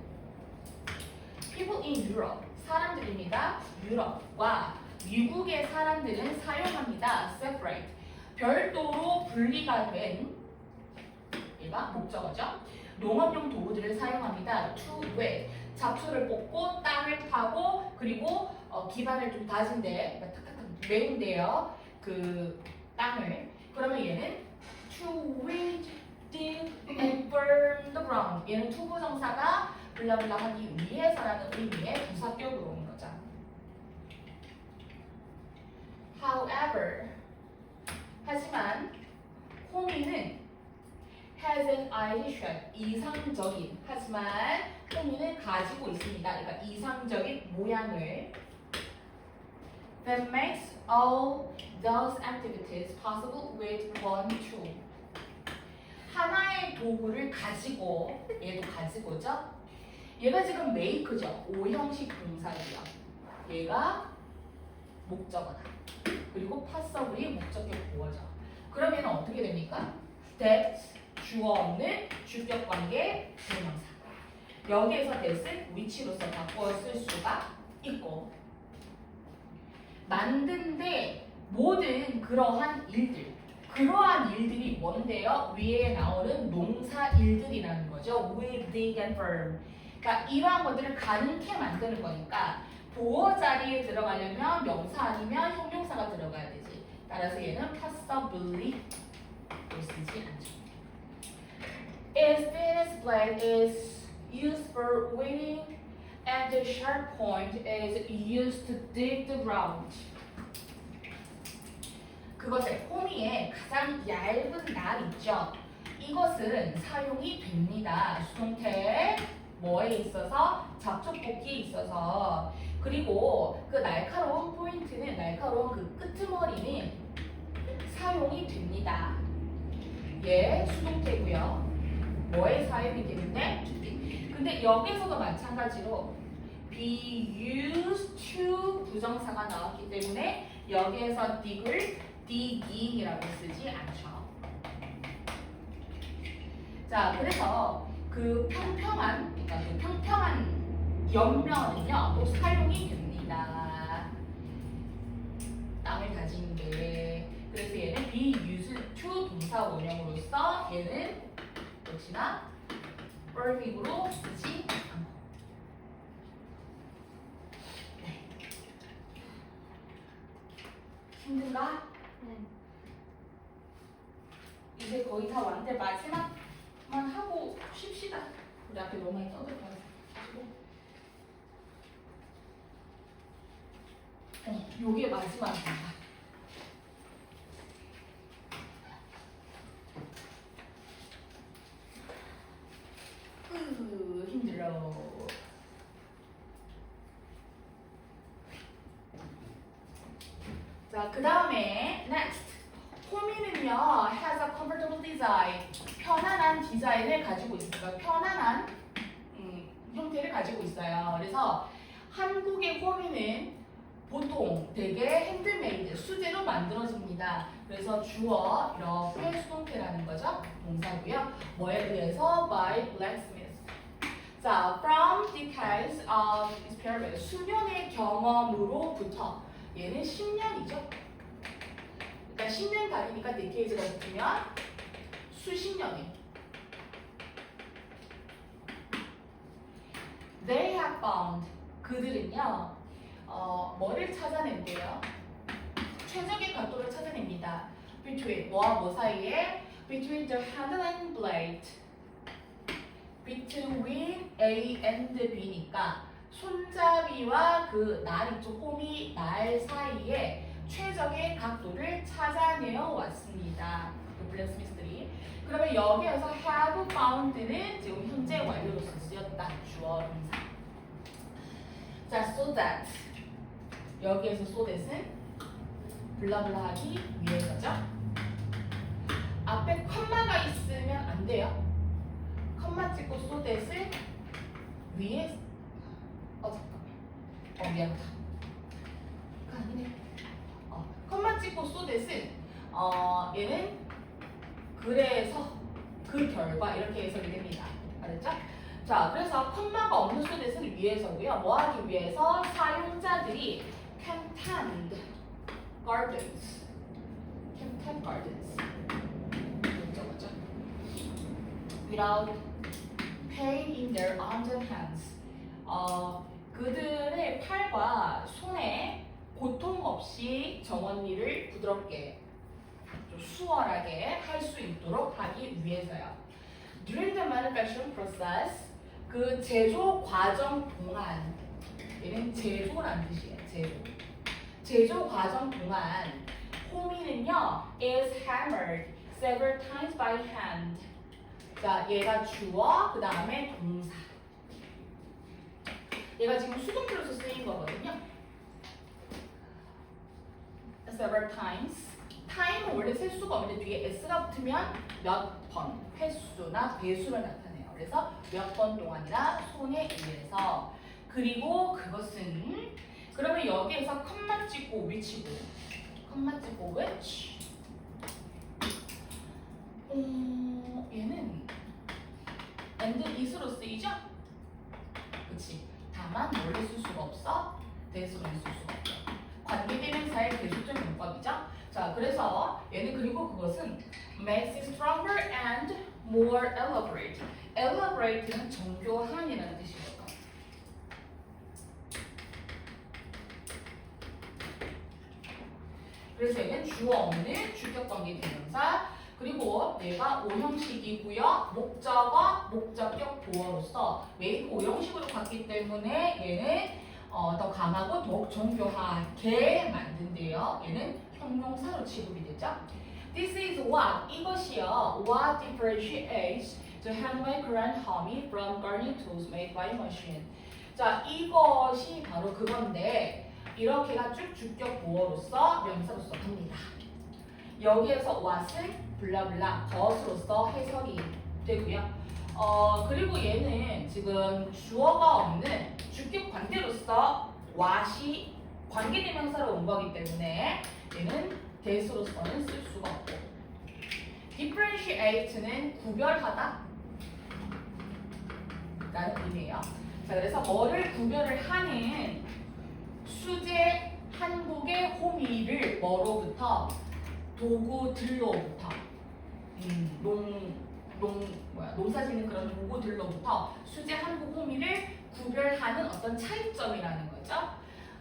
people in Europe, 사람들입니다. 유럽과 미국의 사람들은 사용합니다. separate, 별도로 분리가 된 얘가 목적어죠. 농업용 도구들을 사용합니다. to wet, 잡초를 뽑고 땅을 파고 그리고 기반을 좀 다진데 탁탁탁 메운데요. 그 땅을. 그러면 얘는 to weed, dig and burn the ground. 얘는 투부정사가 블라블라 하기 위해서라는 의미의 부사격으로 온 거죠. However, 하지만 호미는 has an addition 이상적인 하지만 호미는 가지고 있습니다. 그러니까 이상적인 모양을 that makes all those activities possible with one tool. 하나의 도구를 가지고 얘도 가지고죠. 얘가 지금 make죠. O형식 동사고요. 얘가 목적어다. 그리고 passable이 목적격 보어죠. 그럼 얘는 어떻게 됩니까? that 주어 없는 주격 관계 대명사. 여기에서 that을 which로서 바꿔 쓸 수가 있고 만든데 모든 그러한 일들이 뭔데요? 위에 나오는 농사 일들이라는 거죠. with, dig, and firm. 그러니까 이러한 것들을 가능케 만드는 거니까 보어 자리에 들어가려면 명사 아니면 형용사가 들어가야 되지. 따라서 얘는 passably 쓰지 않죠. Its thinnest blade is used for weeding and the sharp point is used to dig the ground. 그것의 호미의 가장 얇은 날 있죠. 이것은 사용이 됩니다. 수동태 뭐에 있어서 접촉복기에 있어서 그리고 그 날카로운 포인트는 날카로운 그 끄트머리는 사용이 됩니다. 예, 수동태고요. 뭐에 사용이 되는데? 근데 여기서도 마찬가지로 be used to 부정사가 나왔기 때문에 여기에서 dig을 digging이라고 쓰지 않죠. 자, 그래서 그 평평한 옆면은요 또 사용이 됩니다. 땅을 다지는데 그래서 얘는 be used to 동사 원형으로서 얘는 역시나 verb으로 쓰지 않고. 네. 힘든가? 이제 거의 다 왔는데 마지막만 하고 쉽시다. 우리 앞에 너무 많이 떠들어가지고. 요게 마지막입니다. 힘들어. 자, 그 다음에 next. 호미는요 has a comfortable design. 편안한 디자인을 가지고 있어요. 편안한 형태를 가지고 있어요. 그래서 한국의 호미는 보통 되게 핸드메이드 수제로 만들어집니다. 그래서 주어 이렇게 수동태라는 거죠. 동사고요. 뭐에 의해서 by blacksmith. 자, from decades of experience 수년의 경험으로부터 얘는 10년이죠. 그러니까 10년 단위니까 decade가 붙으면 수십 년이. They have found 그들은요 뭐를 찾아낸대요? 최적의 각도를 찾아냅니다. Between 뭐와 뭐 사이에? Between the handle and blade. Between A and B니까 손잡이와 그 날 있죠. 호미 날 사이에 최적의 각도를 찾아내어 왔습니다. 그 블랙스미스들이. 그러면 여기에서 have found는 지금 현재 완료로서 쓰였다. 주어 동사. 자, so that 여기에서 so that은 블라블라 하기 위해서죠. 앞에 컴마가 있으면 안 돼요. 컴마 찍고 so that을 위에 잠깐만. 미안하다. 그 아니네. 컴마 찍고 so that은 얘는 그래서 그 결과 이렇게 해석이 됩니다. 알았죠? 자, 그래서 컴마가 없는 so that을 위해서고요. 뭐 하기 위해서 사용자들이 can tend gardens. 뭐죠? Without pain in their arms and hands. 그들의 팔과 손에 고통 없이 정원일을 부드럽게 좀 수월하게 할 수 있도록 하기 위해서요. During the manufacturing process, 그 제조 과정 동안, 얘는 제조란 뜻이에요. 제조 과정 동안 호미는요 is hammered several times by hand. 자, 얘가 주어, 그 다음에 동사. 얘가 지금 수동태로서 쓰인 거거든요. Several times. time은 원래 셀 수가 없는데 뒤에 s가 붙으면 몇 번, 횟수나 배수를 나타내요. 그래서 몇 번 동안이나 손에 의해서. 그리고 그것은 그러면 여기에서 컴마 찍고 위치고 컴마 찍고 which 얘는 and is로 쓰이죠? 그치? 다만 뭘로 쓸 수가 없어? 대수로는 쓸 수가 없죠. 관계대명사의 대수적 문법이죠? 자, 그래서 얘는 그리고 그것은 makes it stronger and more elaborate. elaborate는 정교한이라는 뜻이거든요. 그래서 얘는 주어 없는 주격관계 대명사 그리고 얘가 오형식이고요. 목적어, 목적격 보어로서 메이크 오형식으로 갔기 때문에 얘는 더 강하고 더욱 정교하게 만든대요. 얘는 형용사로 취급이 되죠. This is what, 이것이요. What differentiates the handmade Korean hobby from gardening tools made by machine. 자, 이것이 바로 그건데 이렇게가 쭉 주격 보어로서 명사로서 갑니다. 여기에서 what은 블라블라 것으로서 해석이 되고요. 그리고 얘는 지금 주어가 없는 주격 관대로서 what이 관계대명사로 온 거기 때문에 얘는 대수로서는 쓸 수가 없고 differentiate는 구별하다 라는 의미예요. 자, 그래서 뭐를 구별을 하는 수제 한국의 호미를 뭐로부터 도구들로부터 농사짓는 그런 도구들로부터 수제 한국 호미를 구별하는 어떤 차이점이라는 거죠.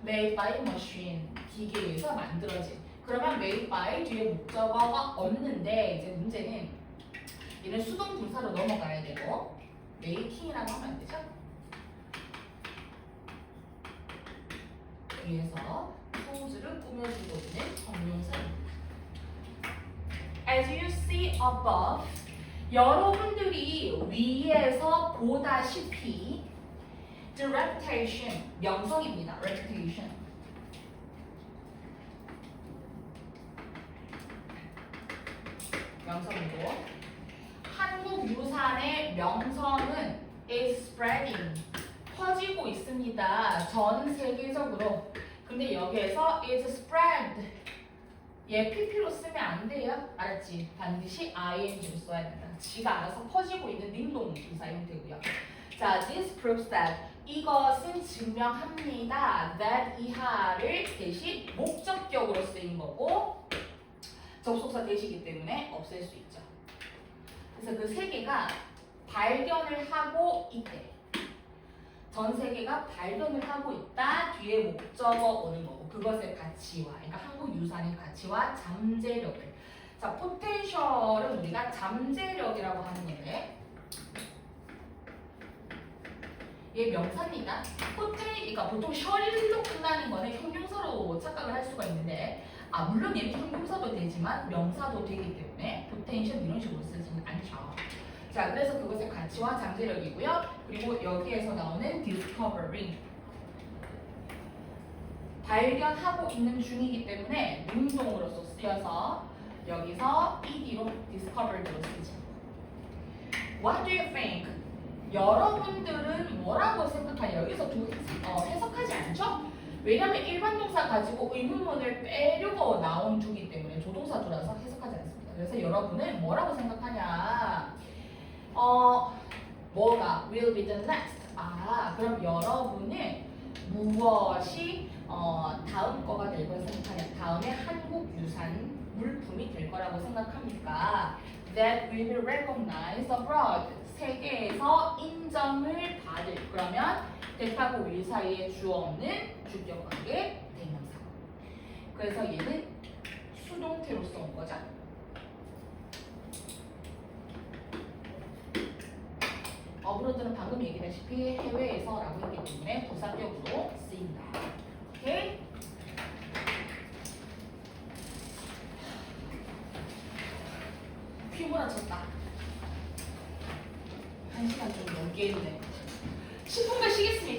Made by machine, 기계에 의해서 만들어진. 그러면 made by 뒤에 목적어가 없는데 이제 문제는 얘는 수동 동사로 넘어가야 되고 making이라고 하면 안 되죠. 위에서 포즈를 꾸며주고 있는 형용사입니다. As you see above, 여러분들이 위에서 보다시피 the reputation, 명성입니다. reputation. 명성이고 한국 유산의 명성은 is spreading, 퍼지고 있습니다. 전 세계적으로. 근데 여기에서 is spread. 얘 pp로 쓰면 안 돼요. 알았지? 반드시 ing로 써야 된다. 지가 알아서 퍼지고 있는 능동 부사 형태고요. 자, this proves that. 이것은 증명합니다. that 이하를 대시 목적격으로 쓰인 거고 접속사 대시기 때문에 없앨 수 있죠. 그래서 그 세 개가 발견을 하고 있대. 전 세계가 발견을 하고 있다. 뒤에 목적어 오는 거고 그것의 가치와 그러니까 한국 유산의 가치와 잠재력을. 자, 포텐셜은 우리가 잠재력이라고 하는 건데 얘 명사입니다. 그러니까 보통 셔일로 끝나는 거는 형용사로 착각을 할 수가 있는데 물론 얘는 형용사도 되지만 명사도 되기 때문에 포텐셜 이런 식으로 쓰지는 않죠. 자, 그래서 그것의 가치와 잠재력이고요. 그리고 여기에서 나오는 discovering. 발견하고 있는 중이기 때문에 능동으로서 쓰여서 여기서 ed로 discovered로 쓰죠. What do you think? 여러분들은 뭐라고 생각하냐? 여기서 해석하지 않죠? 왜냐하면 일반 동사 가지고 의문문을 빼려고 나온 두기 때문에 조동사 두라서 해석하지 않습니다. 그래서 여러분은 뭐라고 생각하냐? 뭐가 will be the next. 그럼 여러분은 무엇이 다음 거가 될 거라 생각하냐? 다음에 한국 유산 물품이 될 거라고 생각합니까? That will be recognized abroad. 세계에서 인정을 받을. 그러면 that하고 will 사이에 주어 없는 주격 관계 대명사. 그래서 얘는 수동태로서 온 거죠. 어브로드는 방금 얘기했다시피 해외에서라고 했기 때문에 부사격으로 쓰인다. 오케이? 휘몰아쳤다. 1시간 좀 넘게 했네. 10분간 쉬겠습니다.